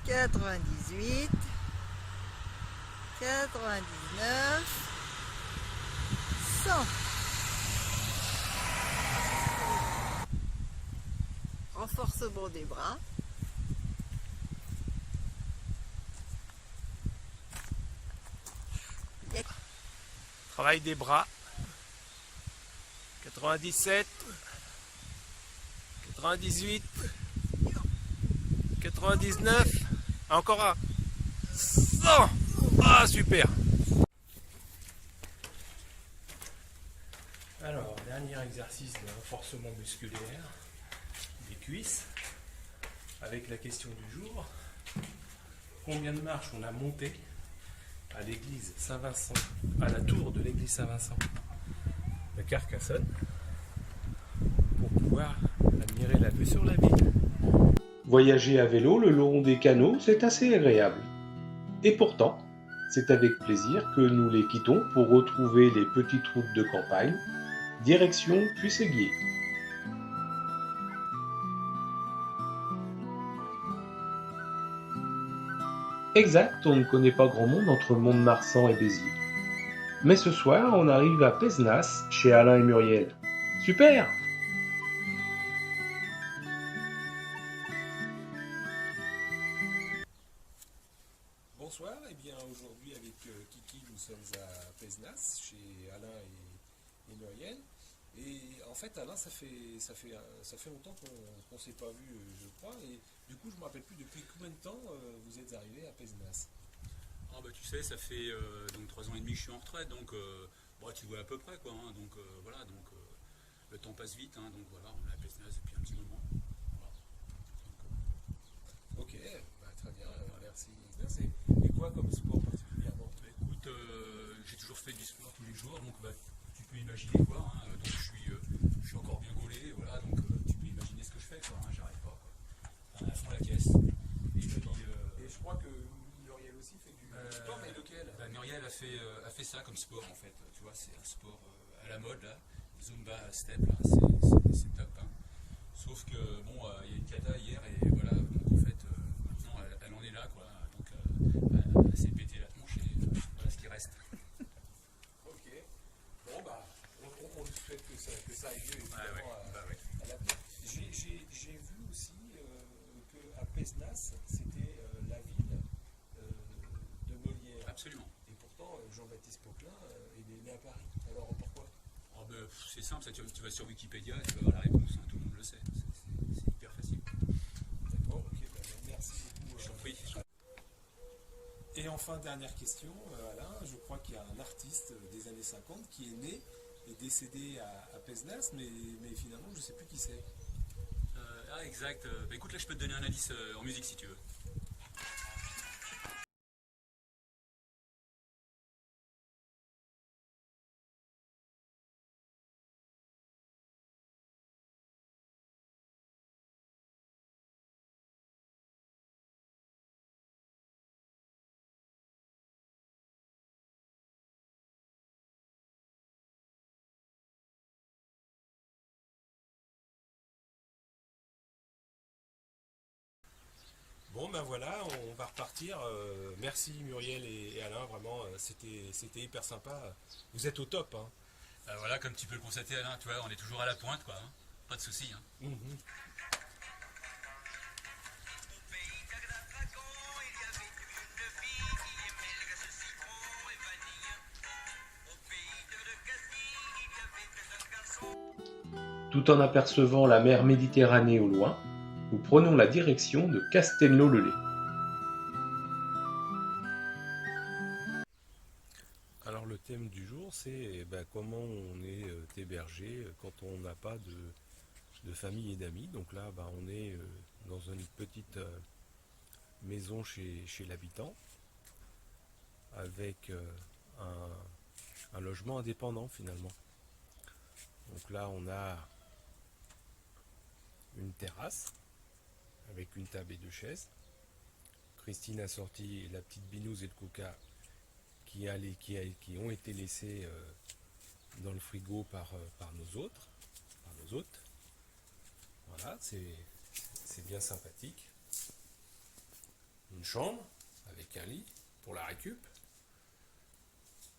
98, 99, 100. Renforcement des bras. Travail des bras. 97, 98, 99, encore un, 100. Ah super. Alors, dernier exercice de renforcement musculaire des cuisses, avec la question du jour. Combien de marches on a monté à l'église Saint-Vincent, à la tour de l'église Saint-Vincent de Carcassonne, pour pouvoir admirer la vue sur la ville. Voyager à vélo le long des canaux, c'est assez agréable. Et pourtant, c'est avec plaisir que nous les quittons pour retrouver les petites routes de campagne, direction Puy-Séguier. Exact, on ne connaît pas grand monde entre Mont-de-Marsan et Béziers. Mais ce soir, on arrive à Pézenas, chez Alain et Muriel. Super! Bonsoir, et bien aujourd'hui avec Kiki, nous sommes à Pézenas, chez Alain et Muriel. Et en fait, Alain, ça fait longtemps qu'on ne s'est pas vu, je crois. Et du coup, je ne me rappelle plus depuis combien de temps vous êtes arrivé à Pézenas. Ah bah tu sais, ça fait donc 3 ans et demi que je suis en retraite, donc tu vois à peu près quoi, hein, donc voilà, donc le temps passe vite, hein, donc voilà, on est à Pézenas depuis un petit moment. Voilà. Ok, très bien, merci. Et quoi comme sport particulièrement? Écoute, j'ai toujours fait du sport tous les jours, donc tu peux imaginer quoi, hein, donc je suis encore bien gaulé, voilà, donc tu peux imaginer ce que je fais quoi, hein, j'arrête pas quoi. À fond la caisse. Et je crois que Muriel aussi fait du sport, mais lequel? Muriel a fait ça comme sport en fait, tu vois, c'est un sport à la mode là, Zumba step là, c'est top. Hein. Sauf que bon, il y a une cata hier et voilà, donc en fait, maintenant elle en est là quoi, donc elle s'est pété la tronche et voilà ce qui reste. Ok, bon on lui souhaite que ça aille mieux évidemment à l'avenir. J'ai vu aussi qu'à Pézenas, c'était la ville de Molière. Absolument. Et pourtant, Jean-Baptiste Poquelin, il est né à Paris. Alors pourquoi? C'est simple, ça, tu vas sur Wikipédia et tu vas avoir la réponse, hein, tout le monde le sait. C'est hyper facile. D'accord, ok, merci beaucoup. Je t'en prie. Et enfin, dernière question, Alain, je crois qu'il y a un artiste des années 50 qui est né et décédé à Pézenas, mais finalement, je ne sais plus qui c'est. Exact. Écoute, là, je peux te donner un indice en musique si tu veux. ben voilà, on va repartir. Merci Muriel et Alain, vraiment, c'était hyper sympa. Vous êtes au top. Hein. Voilà, comme tu peux le constater, Alain, tu vois, on est toujours à la pointe, quoi. Hein. Pas de soucis. Hein. Mhm. Tout en apercevant la mer Méditerranée au loin, nous prenons la direction de Castelnau-le-Lay. Alors le thème du jour, c'est comment on est hébergé quand on n'a pas de famille et d'amis. Donc là, on est dans une petite maison chez l'habitant, avec un logement indépendant finalement. Donc là, on a une terrasse avec une table et deux chaises. Christine a sorti la petite binouse et le coca qui ont été laissés dans le frigo par nos hôtes. Voilà, c'est bien sympathique. Une chambre avec un lit pour la récup.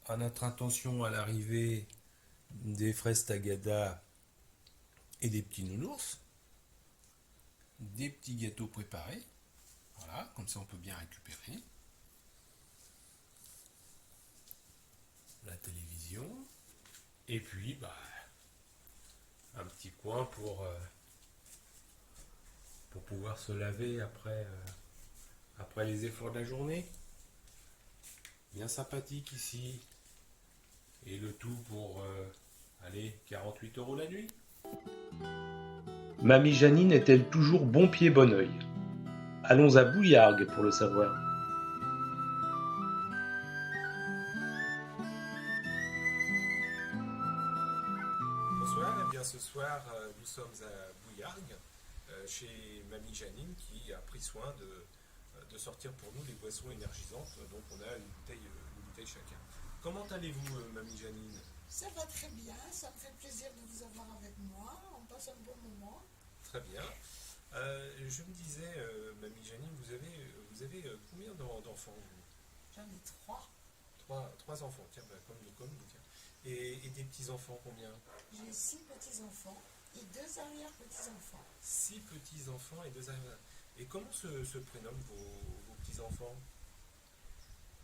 À notre intention, à l'arrivée, des fraises tagada et des petits nounours. Des petits gâteaux préparés. Voilà, comme ça on peut bien récupérer. La télévision. Et puis, un petit coin pour pouvoir se laver après les efforts de la journée. Bien sympathique ici. Et le tout pour, 48 € la nuit. Mamie Janine est-elle toujours bon pied bon oeil? Allons à Bouillargues pour le savoir. Bonsoir, et bien ce soir nous sommes à Bouillargues, chez Mamie Janine qui a pris soin de sortir pour nous les boissons énergisantes. Donc on a une bouteille chacun. Comment allez-vous, Mamie Janine? Ça va très bien, ça me fait plaisir de vous avoir avec moi, on passe un bon moment. Très bien. Je me disais, Mamie Janine, vous avez combien d'enfants vous? J'en ai 3. Trois enfants, tiens, comme vous, tiens. Et des petits-enfants, combien? J'ai 6 petits-enfants et 2 arrière-petits-enfants. 6 petits-enfants et 2 arrière. Et comment se prénomment vos petits-enfants?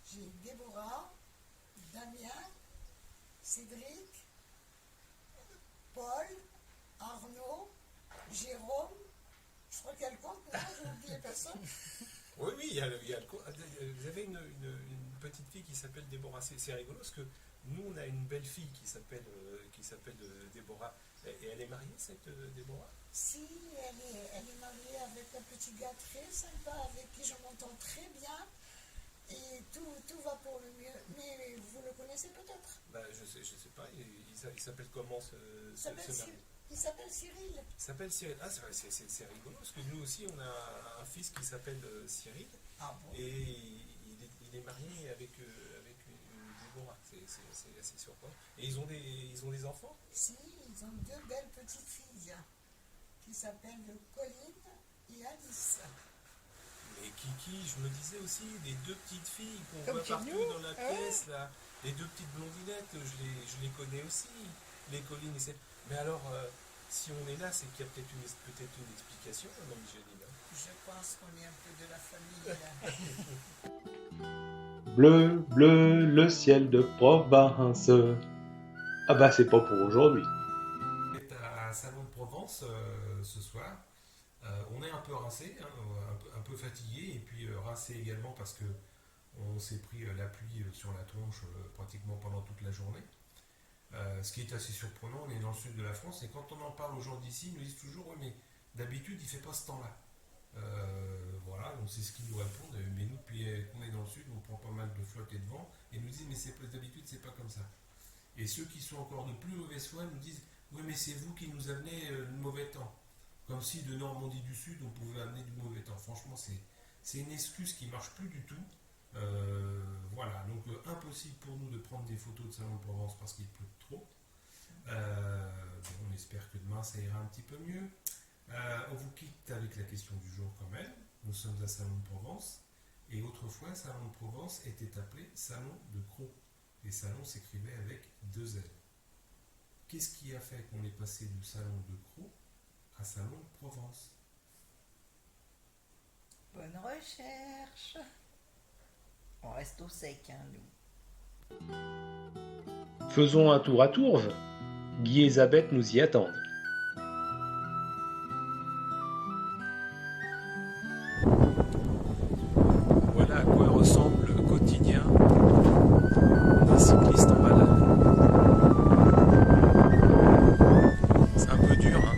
J'ai Déborah, Damien, Cédric, Paul, Arnaud, Jérôme. Je crois qu'il y a le compte, mais j'ai oublié personne. Oui, il y a le compte. Vous avez une petite fille qui s'appelle Déborah. C'est rigolo parce que nous, on a une belle fille qui s'appelle Déborah. Et elle est mariée, cette Déborah? Si, elle est mariée avec un petit gars très sympa avec qui je m'entends très bien. Et tout va pour le mieux. Mais vous le connaissez peut-être? Je sais pas. Il s'appelle comment ce mari? Il s'appelle Cyril. Il s'appelle Cyril. Ah, c'est rigolo parce que nous aussi, on a un fils qui s'appelle Cyril. Ah bon? Et il est marié avec une Déborah. C'est assez surprenant. Et ils ont des enfants? Si, ils ont 2 belles petites filles qui s'appellent Colline et Alice. Et Kiki, je me disais aussi, les 2 petites filles qu'on Comme voit chez partout nous, dans la pièce, là, les 2 petites blondinettes, je les connais aussi, les collines. Mais alors, si on est là, c'est qu'il y a peut-être une explication, Mamie Janine. Je pense qu'on est un peu de la famille. Bleu, bleu, le ciel de Provence. Ah c'est pas pour aujourd'hui. On est à Salon de Provence ce soir. On est un peu rincé, un peu fatigué, et puis rincé également parce que on s'est pris la pluie sur la tronche pratiquement pendant toute la journée. Ce qui est assez surprenant, on est dans le sud de la France, et quand on en parle aux gens d'ici, ils nous disent toujours oui, mais d'habitude il ne fait pas ce temps-là. Voilà, donc c'est ce qu'ils nous répondent. Mais nous, depuis qu'on est dans le sud, on prend pas mal de flotte et de vent, et nous disent mais d'habitude c'est pas comme ça. Et ceux qui sont encore de plus mauvaise foi nous disent oui, mais c'est vous qui nous amenez le mauvais temps. Comme si de Normandie du Sud on pouvait amener du mauvais temps. Franchement, c'est une excuse qui ne marche plus du tout. Voilà, donc impossible pour nous de prendre des photos de Salon de Provence parce qu'il pleut trop. On espère que demain ça ira un petit peu mieux. On vous quitte avec la question du jour quand même. Nous sommes à Salon de Provence. Et autrefois, Salon de Provence était appelé Salon de Crau. Et Salon s'écrivait avec 2 L. Qu'est-ce qui a fait qu'on est passé du Salon de Crau à Salon de Provence? Bonne recherche. On reste au sec, hein, nous. Faisons un tour à Tourves. Guy et Elisabeth nous y attendent. Voilà à quoi ressemble le quotidien des cyclistes en balade. C'est un peu dur, hein.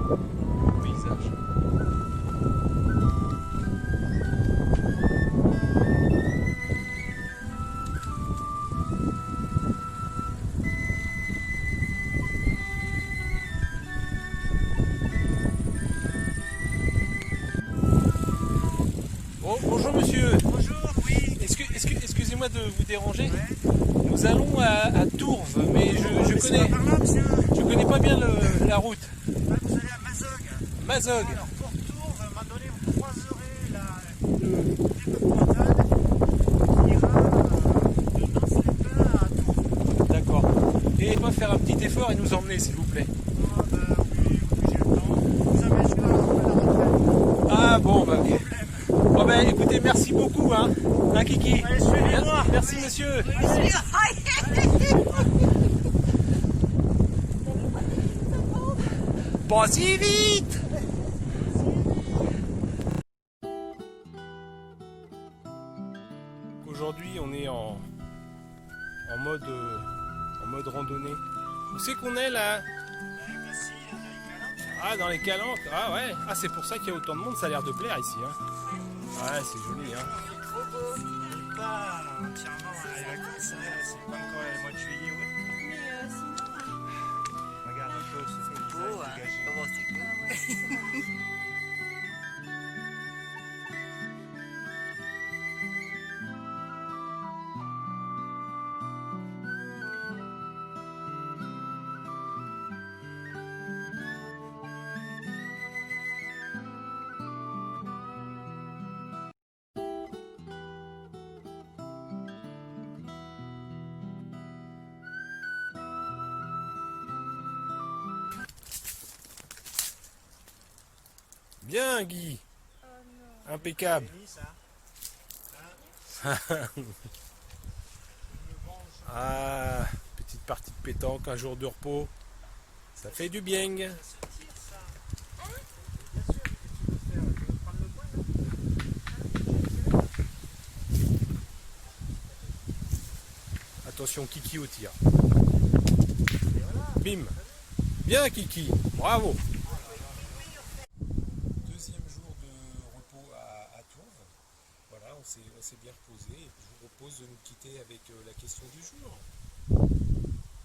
Le paysage. Bonjour monsieur. Bonjour, oui. Excusez-moi de vous déranger. Nous allons à Tourves, mais je connais pas bien la route. Là, vous allez à Mazogues. Mazogues. Alors pour Tourves, à un moment donné, vous croiserez le dépôt de Bretagne qui ira de Nance-les-Pins à Tourves. D'accord. Et pas faire un petit effort et nous emmener s'il vous plaît. Ah ben oui, j'ai le temps. Vous avez jusqu'à la retraite. Ah bon, bah. Bon ben écoutez, merci beaucoup, hein Kiki. Allez, suivez-moi. Merci monsieur. Pas si vite. Aujourd'hui on est en mode randonnée. Où c'est qu'on est là? Ah, dans les calanques. Ah ouais. Ah, c'est pour ça qu'il y a autant de monde, ça a l'air de plaire ici, hein. Ouais, c'est joli, hein. Pas entièrement à la vacances, c'est pas encore le mois de juillet, ouais. Mais sinon. Regarde un peu, c'est beau, hein. Comment c'est beau. Bien Guy. Impeccable. Ah, petite partie de pétanque, un jour de repos. Ça fait du bien. Attention Kiki au tir. Bim. Bien Kiki. Bravo. Deuxième jour de repos à Tourves. Voilà, on s'est bien reposé. Et je vous propose de nous quitter avec la question du jour.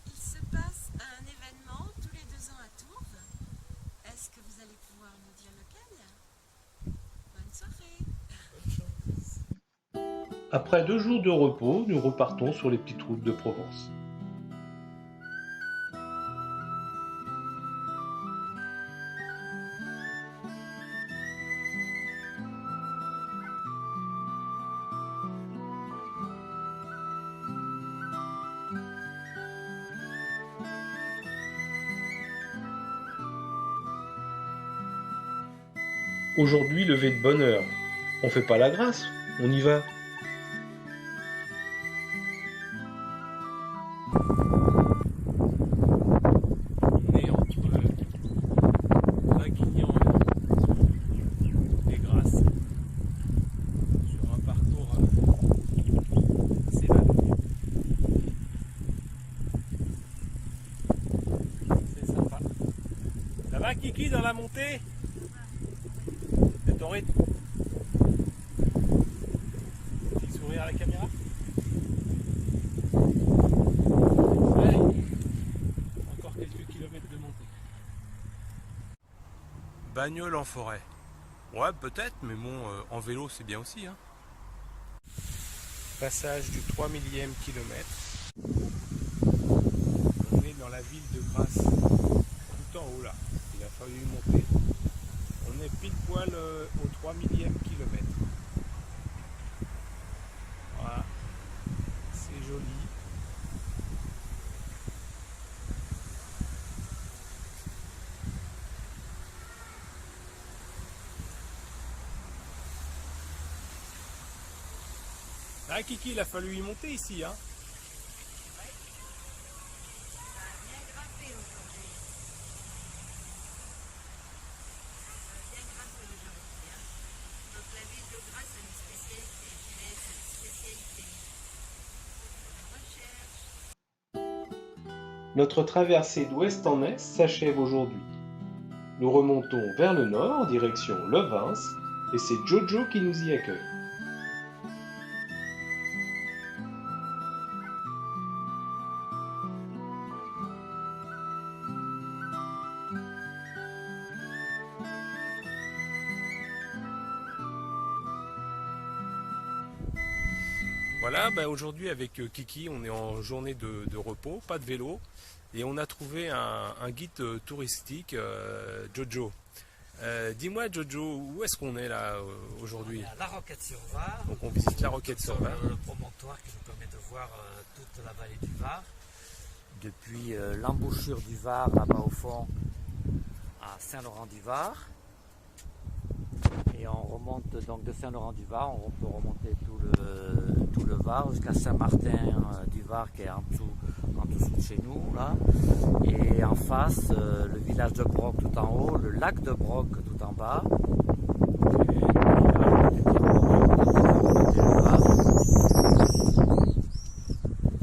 Il se passe un événement tous les 2 ans à Tourves. Est-ce que vous allez pouvoir nous dire lequel? Bonne soirée. Après 2 jours de repos, nous repartons sur les petites routes de Provence. Aujourd'hui, levé de bonne heure. On fait pas la grâce, on y va. On est entre Draguignan et Grasse sur un parcours assez vallonné. C'est sympa. Ça va Kiki dans la montée? C'est ton rythme. Petit sourire à la caméra. Ouais. Encore quelques kilomètres de montée. Bagnole en forêt. Ouais, peut-être, mais bon, en vélo c'est bien aussi. Hein. Passage du 3 millième kilomètre. On est dans la ville de Grasse. fallu monter. On est pile poil au 3 millième kilomètre. Voilà, c'est joli. Ah Kiki, il a fallu y monter ici, hein. Notre traversée d'ouest en est s'achève aujourd'hui. Nous remontons vers le nord, direction Levins, et c'est Jojo qui nous y accueille. Voilà, aujourd'hui avec Kiki, on est en journée de repos, pas de vélo, et on a trouvé un guide touristique, Jojo. Dis-moi Jojo, où est-ce qu'on est là aujourd'hui? À La Roquette-sur-Var. Donc on visite La Roquette-sur-Var. Le promontoire qui nous permet de voir toute la vallée du Var. Depuis l'embouchure du Var, là-bas au fond, à Saint-Laurent-du-Var. Et on remonte donc de Saint-Laurent-du-Var, on peut remonter tout le Var jusqu'à Saint-Martin-du-Var qui est en dessous de chez nous là. Et en face, le village de Broc tout en haut, le lac de Broc tout en bas.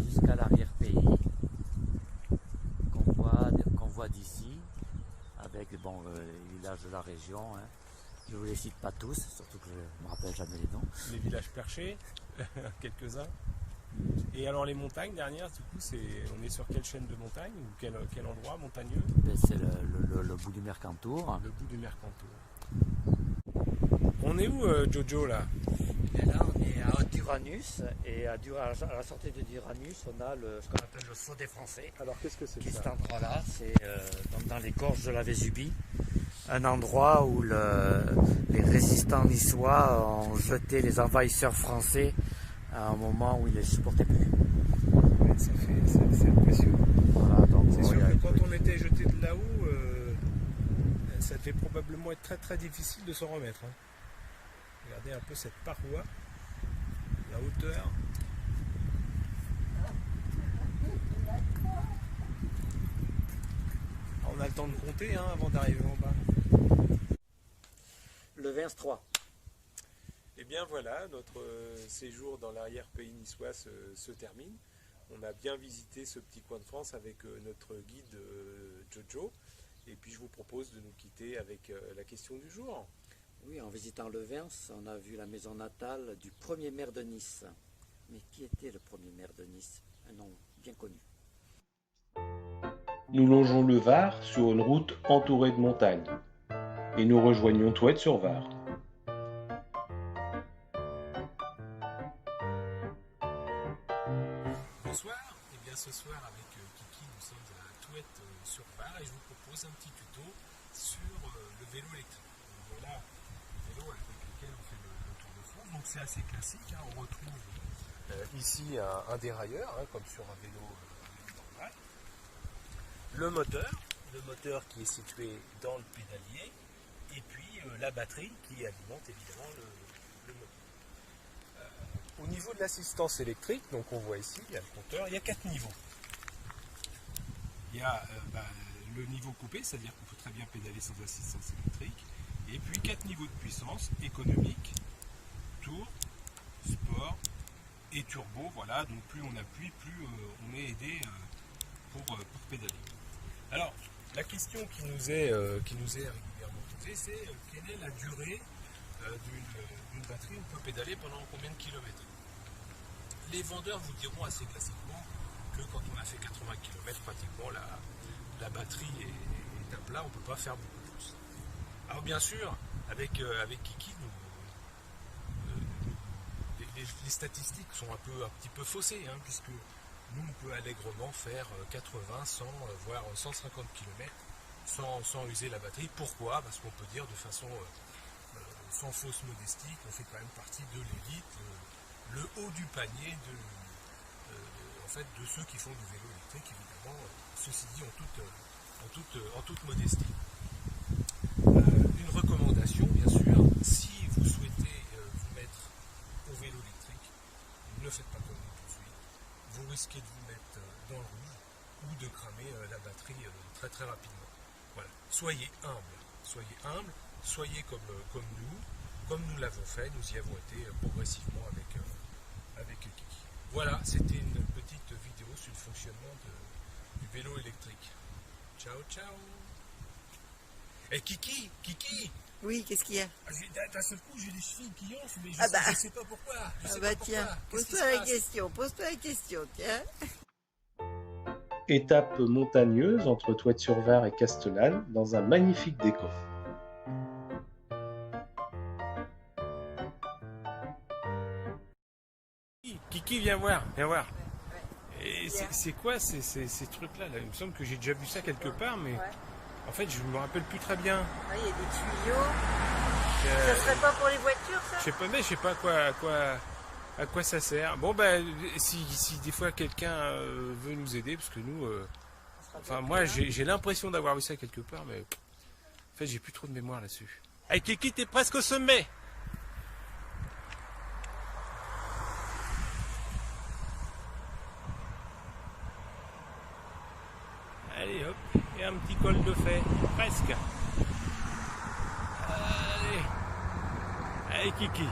Jusqu'à l'arrière-pays qu'on voit d'ici, avec les villages de la région. Hein. Je ne vous les cite pas tous, surtout que je ne me rappelle jamais les noms. Les villages perchés, quelques-uns. Et alors les montagnes dernières, du coup, on est sur quelle chaîne de montagne ou quel endroit montagneux? C'est le bout du Mercantour. Le bout du Mercantour. On est où Jojo là? Et là on est à Haute-Duranus et à la sortie de Duranus on a ce qu'on appelle le saut des Français. Alors qu'est-ce que c'est ça? Cet endroit-là, c'est dans les gorges de la Vésubie. Un endroit où les résistants niçois ont jeté les envahisseurs français à un moment où ils ne les supportaient plus. Ouais, c'est impressionnant. Voilà, c'est sûr que quand on était jeté de là-haut, ça devait probablement être très très difficile de s'en remettre. Hein. Regardez un peu cette paroi, la hauteur. On a le temps de compter hein, avant d'arriver en bas. Le 23. Et bien voilà, notre séjour dans l'arrière-pays niçois se termine. On a bien visité ce petit coin de France avec notre guide Jojo. Et puis je vous propose de nous quitter avec la question du jour. Oui, en visitant le Vins, on a vu la maison natale du premier maire de Nice. Mais qui était le premier maire de Nice? Un nom bien connu. Nous longeons le Var sur une route entourée de montagnes. Et nous rejoignons Touette-sur-Var. Bonsoir, et bien ce soir avec Kiki nous sommes à Touette-sur-Var et je vous propose un petit tuto sur le vélo électrique. Donc voilà le vélo avec lequel on fait le Tour de France. Donc c'est assez classique, hein. On retrouve ici un dérailleur, hein, comme sur un vélo normal. Le moteur qui est situé dans le pédalier et puis la batterie qui alimente évidemment le moteur. Au niveau de l'assistance électrique, donc on voit ici, il y a le compteur, il y a 4 niveaux. Il y a le niveau coupé, c'est-à-dire qu'on peut très bien pédaler sans assistance électrique, et puis 4 niveaux de puissance, économique, tour, sport et turbo, voilà, donc plus on appuie, plus on est aidé pour pédaler. Alors, la question qui nous est régulièrement posée, c'est quelle est la durée d'une batterie, on peut pédaler pendant combien de kilomètres? Les vendeurs vous diront assez classiquement que quand on a fait 80 km, pratiquement la batterie est à plat, on ne peut pas faire beaucoup plus. Alors bien sûr, avec Kiki, les statistiques sont un petit peu faussées, hein, puisque nous on peut allègrement faire 80, 100, voire 150 km sans user la batterie. Pourquoi? Parce qu'on peut dire de façon sans fausse modestie qu'on fait quand même partie de l'élite, le haut du panier en fait, de ceux qui font du vélo électrique, évidemment, ceci dit en toute modestie. Une recommandation, bien sûr, si vous souhaitez vous mettre au vélo électrique, ne faites pas comme nous tout de suite. Vous risquez de vous mettre dans le rouge ou de cramer la batterie très très rapidement. Voilà. Soyez humble, soyez comme nous l'avons fait, nous y avons été progressivement avec Kiki. Voilà, c'était une petite vidéo sur le fonctionnement du vélo électrique. Ciao, ciao. Et Kiki. Oui, qu'est-ce qu'il y a? D'un seul coup, j'ai les chevilles qui enflent, mais je sais pas pourquoi. Tiens, pose-toi la question, tiens. Étape montagneuse entre Toites-sur-Var et Castellane, dans un magnifique décor. Kiki, viens voir. Et c'est quoi ces trucs-là là? Il me semble que j'ai déjà vu ça quelque part, mais en fait, je me rappelle plus très bien. Il y a des tuyaux. Ça serait pas pour les voitures, ça? Je sais pas à quoi ça sert. Bon, si des fois quelqu'un veut nous aider, parce que nous, moi, j'ai l'impression d'avoir vu ça quelque part, mais en fait, j'ai plus trop de mémoire là-dessus. Hey, Kiki, t'es presque au sommet. Allez hop, et un petit col de fait, presque. Allez Kiki.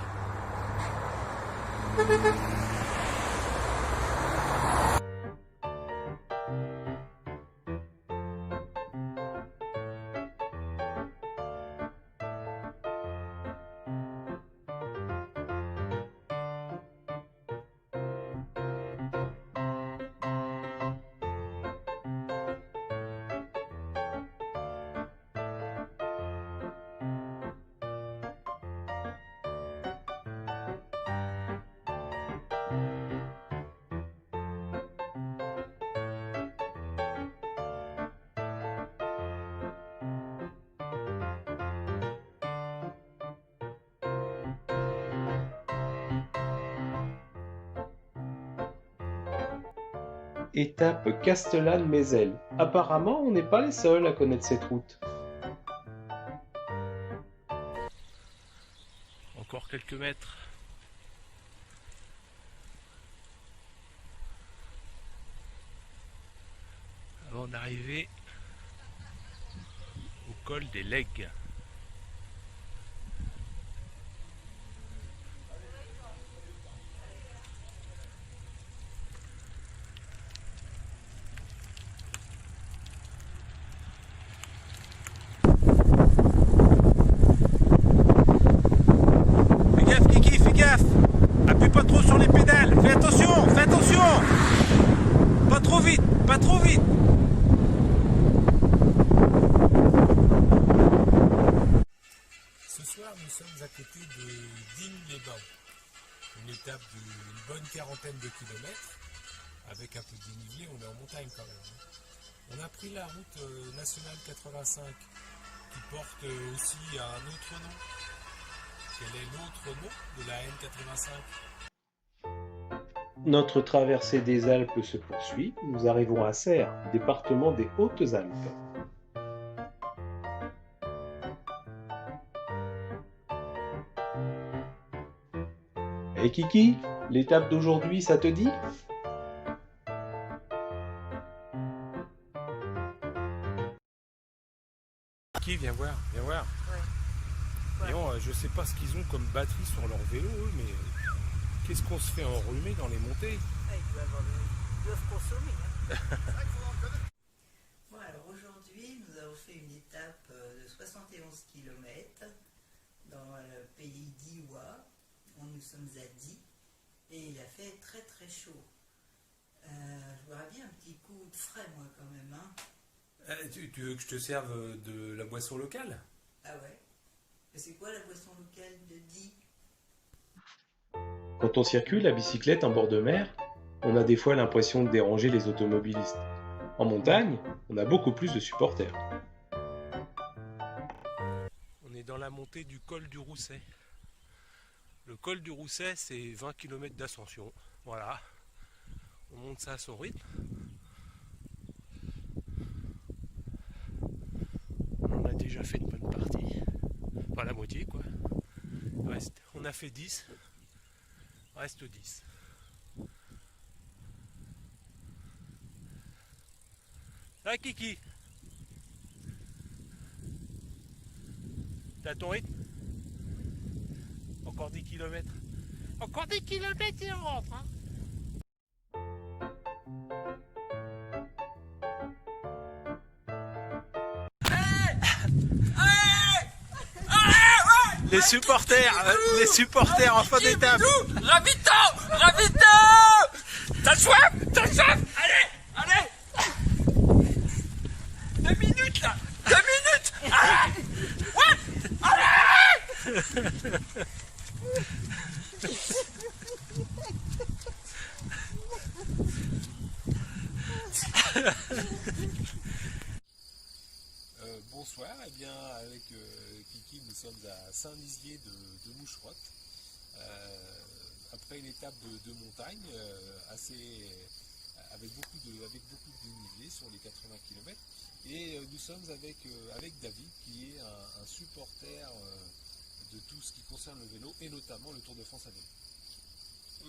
Étape Castellane-Mézel. Apparemment, on n'est pas les seuls à connaître cette route. Encore quelques mètres. Avant d'arriver au col des Legs. Appuie pas trop sur les pédales, fais attention, pas trop vite. Ce soir nous sommes à côté de Digne-les-Bains, une étape d'une bonne quarantaine de kilomètres, avec un peu de dénivelé, on est en montagne quand même. On a pris la route nationale 85, qui porte aussi un autre nom. Quel est l'autre nom de la N85? Notre traversée des Alpes se poursuit. Nous arrivons à Serres, département des Hautes-Alpes. Hey Kiki, l'étape d'aujourd'hui, ça te dit? Kiki, viens voir. Voyons, je sais pas ce qu'ils ont comme batterie sur leur vélo, eux, mais qu'est-ce qu'on se fait enrhumer dans les montées? Ils doivent consommer. Bon, alors aujourd'hui, nous avons fait une étape de 71 km dans le pays d'Iwa. Nous sommes à Die et il a fait très très chaud. Je voudrais bien un petit coup de frais, moi, quand même. Hein. Tu veux que je te serve de la boisson locale? Ah ouais. C'est quoi la boisson locale de Die? Quand on circule à bicyclette en bord de mer, on a des fois l'impression de déranger les automobilistes. En montagne, on a beaucoup plus de supporters. la montée du col du Rousset. Le col du Rousset, c'est 20 km d'ascension. Voilà. On monte ça à son rythme. On a déjà fait une bonne partie. Enfin la moitié quoi. On a fait 10. Reste 10. Ça va Kiki? T'as ton rythme? Encore 10 km. Encore 10 km et on rentre hein. Les supporters en fin d'étape. Ravito. T'as soif? Allez. 2 minutes là. 2 minutes. Allez. Bonsoir, et bien avec Kiki nous sommes à Saint-Nizier de Moucherotte, après une étape de montagne avec beaucoup de dénivelé sur les 80 km, et nous sommes avec David qui est un supporter de tout ce qui concerne le vélo et notamment le Tour de France à vélo.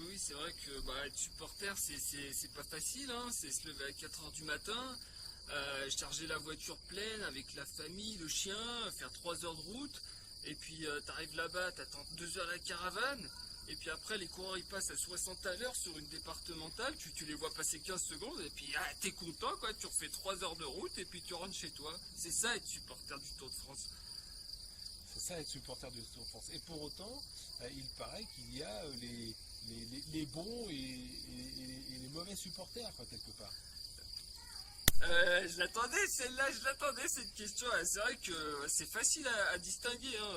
Oui, c'est vrai que être supporter, c'est pas facile, hein. C'est se lever à 4h du matin, charger la voiture pleine avec la famille, le chien, faire 3 heures de route, et puis t'arrives là-bas, t'attends 2 heures la caravane, et puis après les coureurs ils passent à 60 à l'heure sur une départementale, tu les vois passer 15 secondes, et puis t'es content quoi, tu refais 3 heures de route, et puis tu rentres chez toi. C'est ça être supporter du Tour de France. C'est ça être supporter du Tour de France. Et pour autant, il paraît qu'il y a les bons et les mauvais supporters, quoi, quelque part. Je l'attendais, celle-là, cette question. C'est vrai que c'est facile à distinguer. Hein.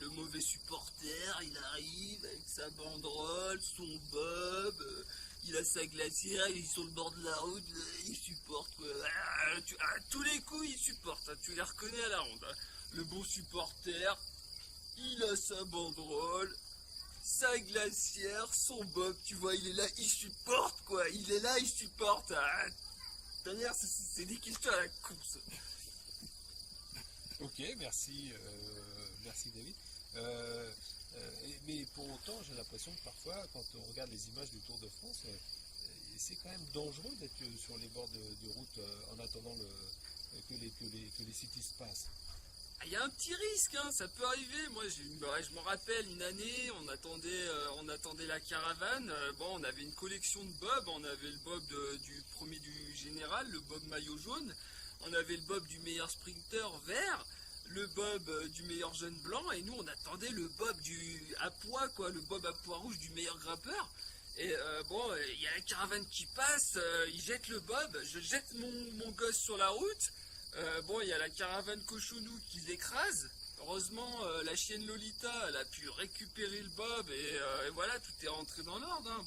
Le mauvais supporter, il arrive avec sa banderole, son bob, il a sa glacière, il est sur le bord de la route, il supporte. Quoi. À tous les coups, il supporte. Hein. Tu les reconnais à la ronde. Hein. Le bon supporter, il a sa banderole, sa glacière, son bob, tu vois, il est là, il supporte quoi. Il est là, il supporte. D'ailleurs, c'est des questions à la course. Ok, merci David. Mais pour autant, j'ai l'impression que parfois, quand on regarde les images du Tour de France, c'est quand même dangereux d'être sur les bords de route en attendant que les cyclistes passent. Il y a un petit risque, hein, ça peut arriver. Moi, je me rappelle une année, on attendait la caravane. On avait une collection de bobs. On avait le bob du premier du général, le bob maillot jaune. On avait le bob du meilleur sprinter vert, le bob du meilleur jeune blanc. Et nous, on attendait le bob à pois, quoi, le bob à pois rouge du meilleur grimpeur. Et il y a la caravane qui passe, il jette le bob. Je jette mon gosse sur la route. Il y a la caravane cochonou qui l'écrase. Heureusement, la chienne Lolita, elle a pu récupérer le bob et voilà, tout est rentré dans l'ordre. Hein.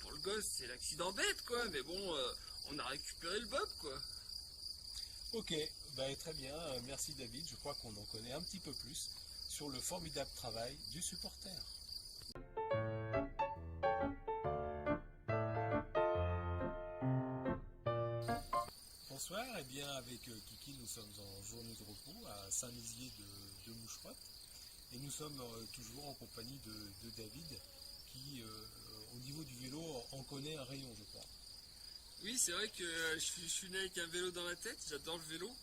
Pour le gosse, c'est l'accident bête, quoi. Mais on a récupéré le bob, quoi. Ok, très bien. Merci David. Je crois qu'on en connaît un petit peu plus sur le formidable travail du supporter. Bonsoir, et bien avec Kiki nous sommes en journée de repos à Saint-Nizier de Moucherotte et nous sommes toujours en compagnie de David qui au niveau du vélo en connaît un rayon je crois. Oui c'est vrai que je suis né avec un vélo dans la tête, j'adore le vélo.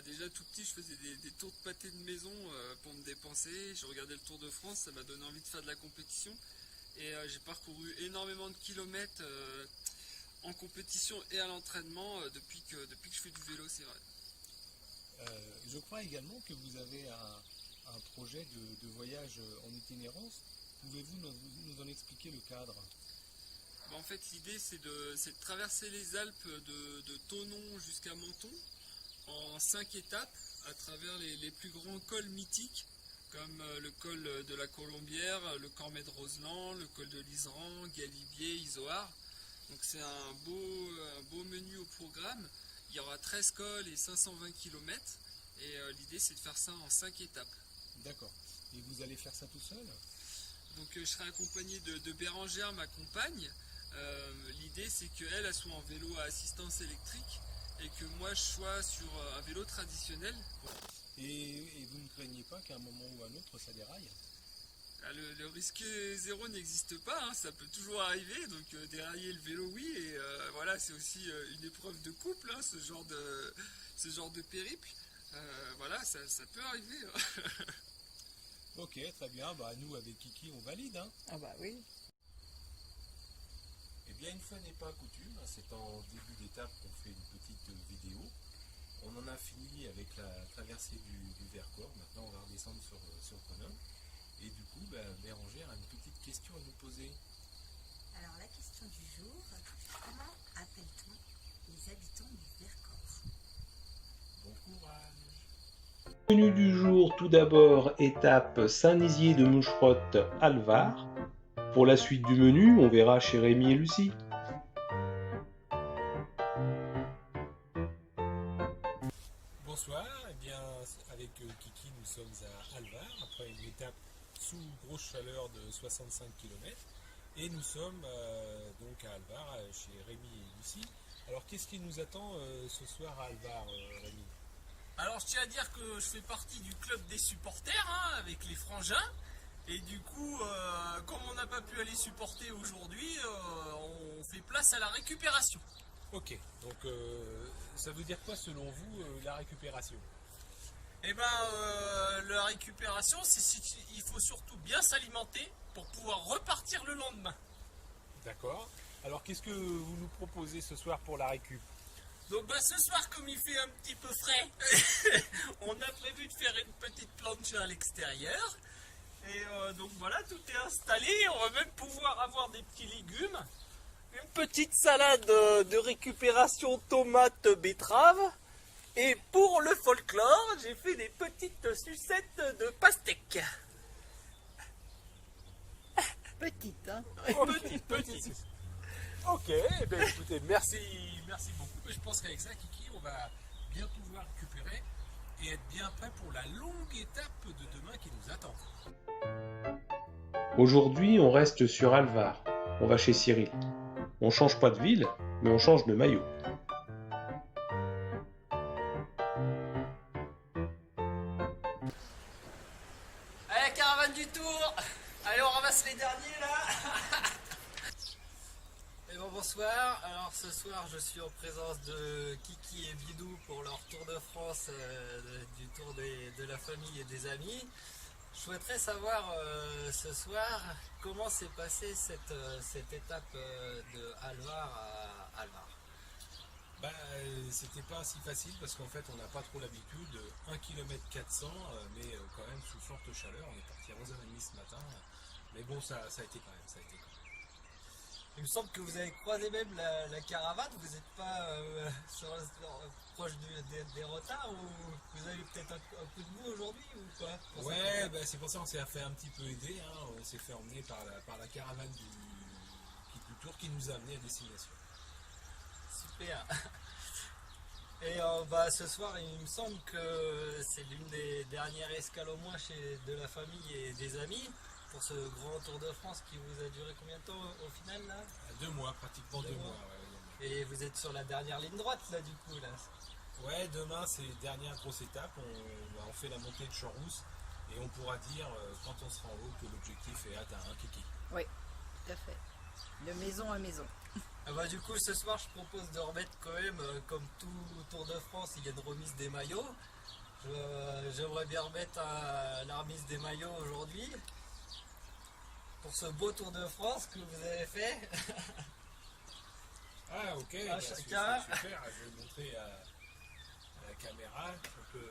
Déjà tout petit je faisais des tours de pâté de maison pour me dépenser, je regardais le Tour de France, ça m'a donné envie de faire de la compétition et j'ai parcouru énormément de kilomètres en compétition et à l'entraînement depuis que je fais du vélo, c'est vrai. Je crois également que vous avez un projet de voyage en itinérance. Pouvez-vous nous en expliquer le cadre? En fait, l'idée c'est de traverser les Alpes de Thonon jusqu'à Menton en 5 étapes à travers les plus grands cols mythiques comme le col de la Colombière, le Cormet de Roseland, le col de l'Iseran, Galibier, Izoard. Donc c'est un beau menu au programme. Il y aura 13 cols et 520 km. Et l'idée c'est de faire ça en 5 étapes. D'accord. Et vous allez faire ça tout seul? Donc je serai accompagné de Bérangère, ma compagne. L'idée c'est qu'elle soit en vélo à assistance électrique et que moi je sois sur un vélo traditionnel. Et vous ne craignez pas qu'à un moment ou à un autre ça déraille? Le risque zéro n'existe pas, hein, ça peut toujours arriver, donc dérailler le vélo oui, et voilà, c'est aussi une épreuve de couple, hein, ce genre de périple. Voilà, ça peut arriver. Ok, très bien, bah nous avec Kiki on valide. Hein. Ah bah oui. Eh bien, une fois n'est pas coutume, c'est en début d'étape qu'on fait une petite vidéo. On en a fini avec la traversée du Vercors. Maintenant, on va redescendre sur Grenoble. Et du coup, Bérangère a une petite question à nous poser. Alors, la question du jour, comment appelle-t-on les habitants du Vercors? Bon courage. Menu du jour, tout d'abord, étape Saint-Nizier de Moucherotte, Alvar. Pour la suite du menu, on verra chez Rémi et Lucie. Bonsoir, eh bien avec Kiki nous sommes à Alvar après une étape sous grosse chaleur de 65 km et nous sommes donc à Alvar chez Rémi et Lucie. Alors qu'est-ce qui nous attend ce soir à Alvar, Rémi? Alors je tiens à dire que je fais partie du club des supporters hein, avec les frangins. Et du coup, comme on n'a pas pu aller supporter aujourd'hui, on fait place à la récupération. Ok, donc ça veut dire quoi selon vous la récupération? Eh ben, la récupération, il faut surtout bien s'alimenter pour pouvoir repartir le lendemain. D'accord. Alors qu'est-ce que vous nous proposez ce soir pour la récup? Donc ce soir, comme il fait un petit peu frais, on a prévu de faire une petite plancha à l'extérieur. Et donc voilà, tout est installé. On va même pouvoir avoir des petits légumes. Une petite salade de récupération tomate betterave. Et pour le folklore, j'ai fait des petites sucettes de pastèque. Petite, hein? Petite. Ok, eh bien, écoutez, merci beaucoup. Je pense qu'avec ça, Kiki, on va bien pouvoir récupérer et être bien prêt pour la longue étape de demain qui nous attend. Aujourd'hui, on reste sur Alvar. On va chez Cyril. On change pas de ville, mais on change de maillot. Allez, caravane du tour. Allez, on ramasse les derniers là. Et bon, bonsoir. Alors ce soir, je suis en présence de Kiki et Bidou pour leur tour de France, du tour de la famille et des amis. Je souhaiterais savoir ce soir comment s'est passée cette étape de Alvar à Alvar. C'était pas si facile parce qu'en fait on n'a pas trop l'habitude, 1 km 400 mais quand même sous forte chaleur, on est parti à 11h30 ce matin, mais bon ça a été quand même, Il me semble que vous avez croisé même la caravane, vous n'êtes pas proche des retards ou vous avez peut-être un coup de mou aujourd'hui ou quoi? Ouais, c'est pour ça qu'on s'est fait un petit peu aider, hein. On s'est fait emmener par la caravane du Tour qui nous a amené à destination. Super. Et ce soir, il me semble que c'est l'une des dernières escales au moins de la famille et des amis pour ce grand Tour de France qui vous a duré combien de temps au final là? 2 mois, pratiquement 2 mois. Ouais. Et vous êtes sur la dernière ligne droite là du coup là? Ouais, demain c'est la dernière grosse étape, on fait la montée de Champs-Rousse et on pourra dire quand on sera en haut que l'objectif est atteint, hein, Kiki? Oui, tout à fait. De maison à maison. Du coup ce soir je propose de remettre quand même, comme tout Tour de France, il y a une remise des maillots. J'aimerais bien remettre la remise des maillots aujourd'hui. Pour ce beau Tour de France que vous avez fait. Ah ok, chacun. C'est super, je vais montrer à la caméra un peu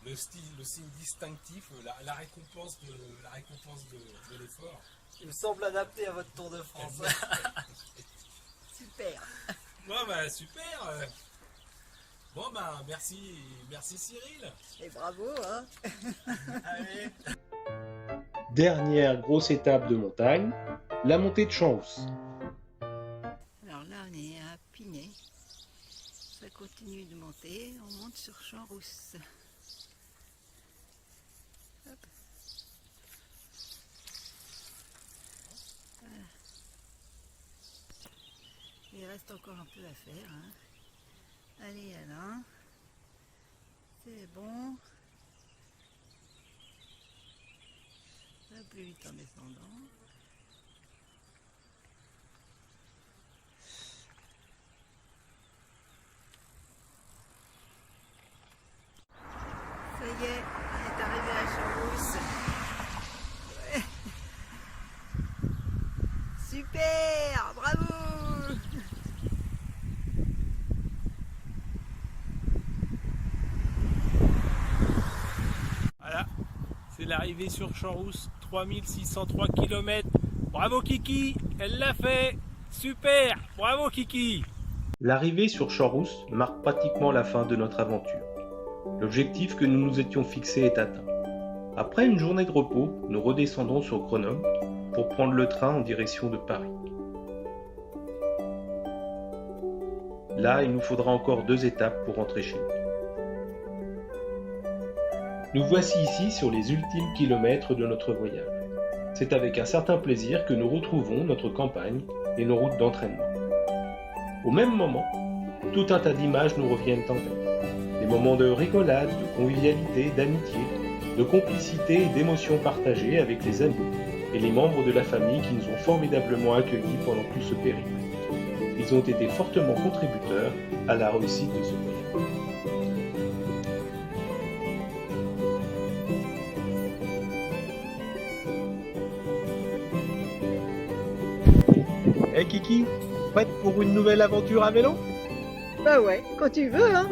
le signe distinctif, la récompense de l'effort. Il me semble adapté à votre Tour de France. Super. Bon super. Bon merci Cyril. Et bravo hein. Allez. Dernière grosse étape de montagne, la montée de Champs-Rousse. Alors là on est à Pinet. Ça continue de monter, on monte sur Champs-Rousse. Il reste encore un peu à faire. Hein. Allez Alain, c'est bon. Un peu plus vite en descendant. Ça y est, on est arrivé à Champs-Rousse. Ouais. Super, bravo. Voilà, c'est l'arrivée sur Champs-Rousse, 3603 km. Bravo Kiki, elle l'a fait. Super, bravo Kiki. L'arrivée sur Champs-Rousse marque pratiquement la fin de notre aventure. L'objectif que nous nous étions fixé est atteint. Après une journée de repos, nous redescendons sur Grenoble pour prendre le train en direction de Paris. Là, il nous faudra encore 2 étapes pour rentrer chez nous. Nous voici ici sur les ultimes kilomètres de notre voyage. C'est avec un certain plaisir que nous retrouvons notre campagne et nos routes d'entraînement. Au même moment, tout un tas d'images nous reviennent en tête. Des moments de rigolade, de convivialité, d'amitié, de complicité et d'émotions partagées avec les amis et les membres de la famille qui nous ont formidablement accueillis pendant tout ce périple. Ils ont été fortement contributeurs à la réussite de ce voyage. Hey Kiki, prête pour une nouvelle aventure à vélo? Bah ouais, quand tu veux, hein.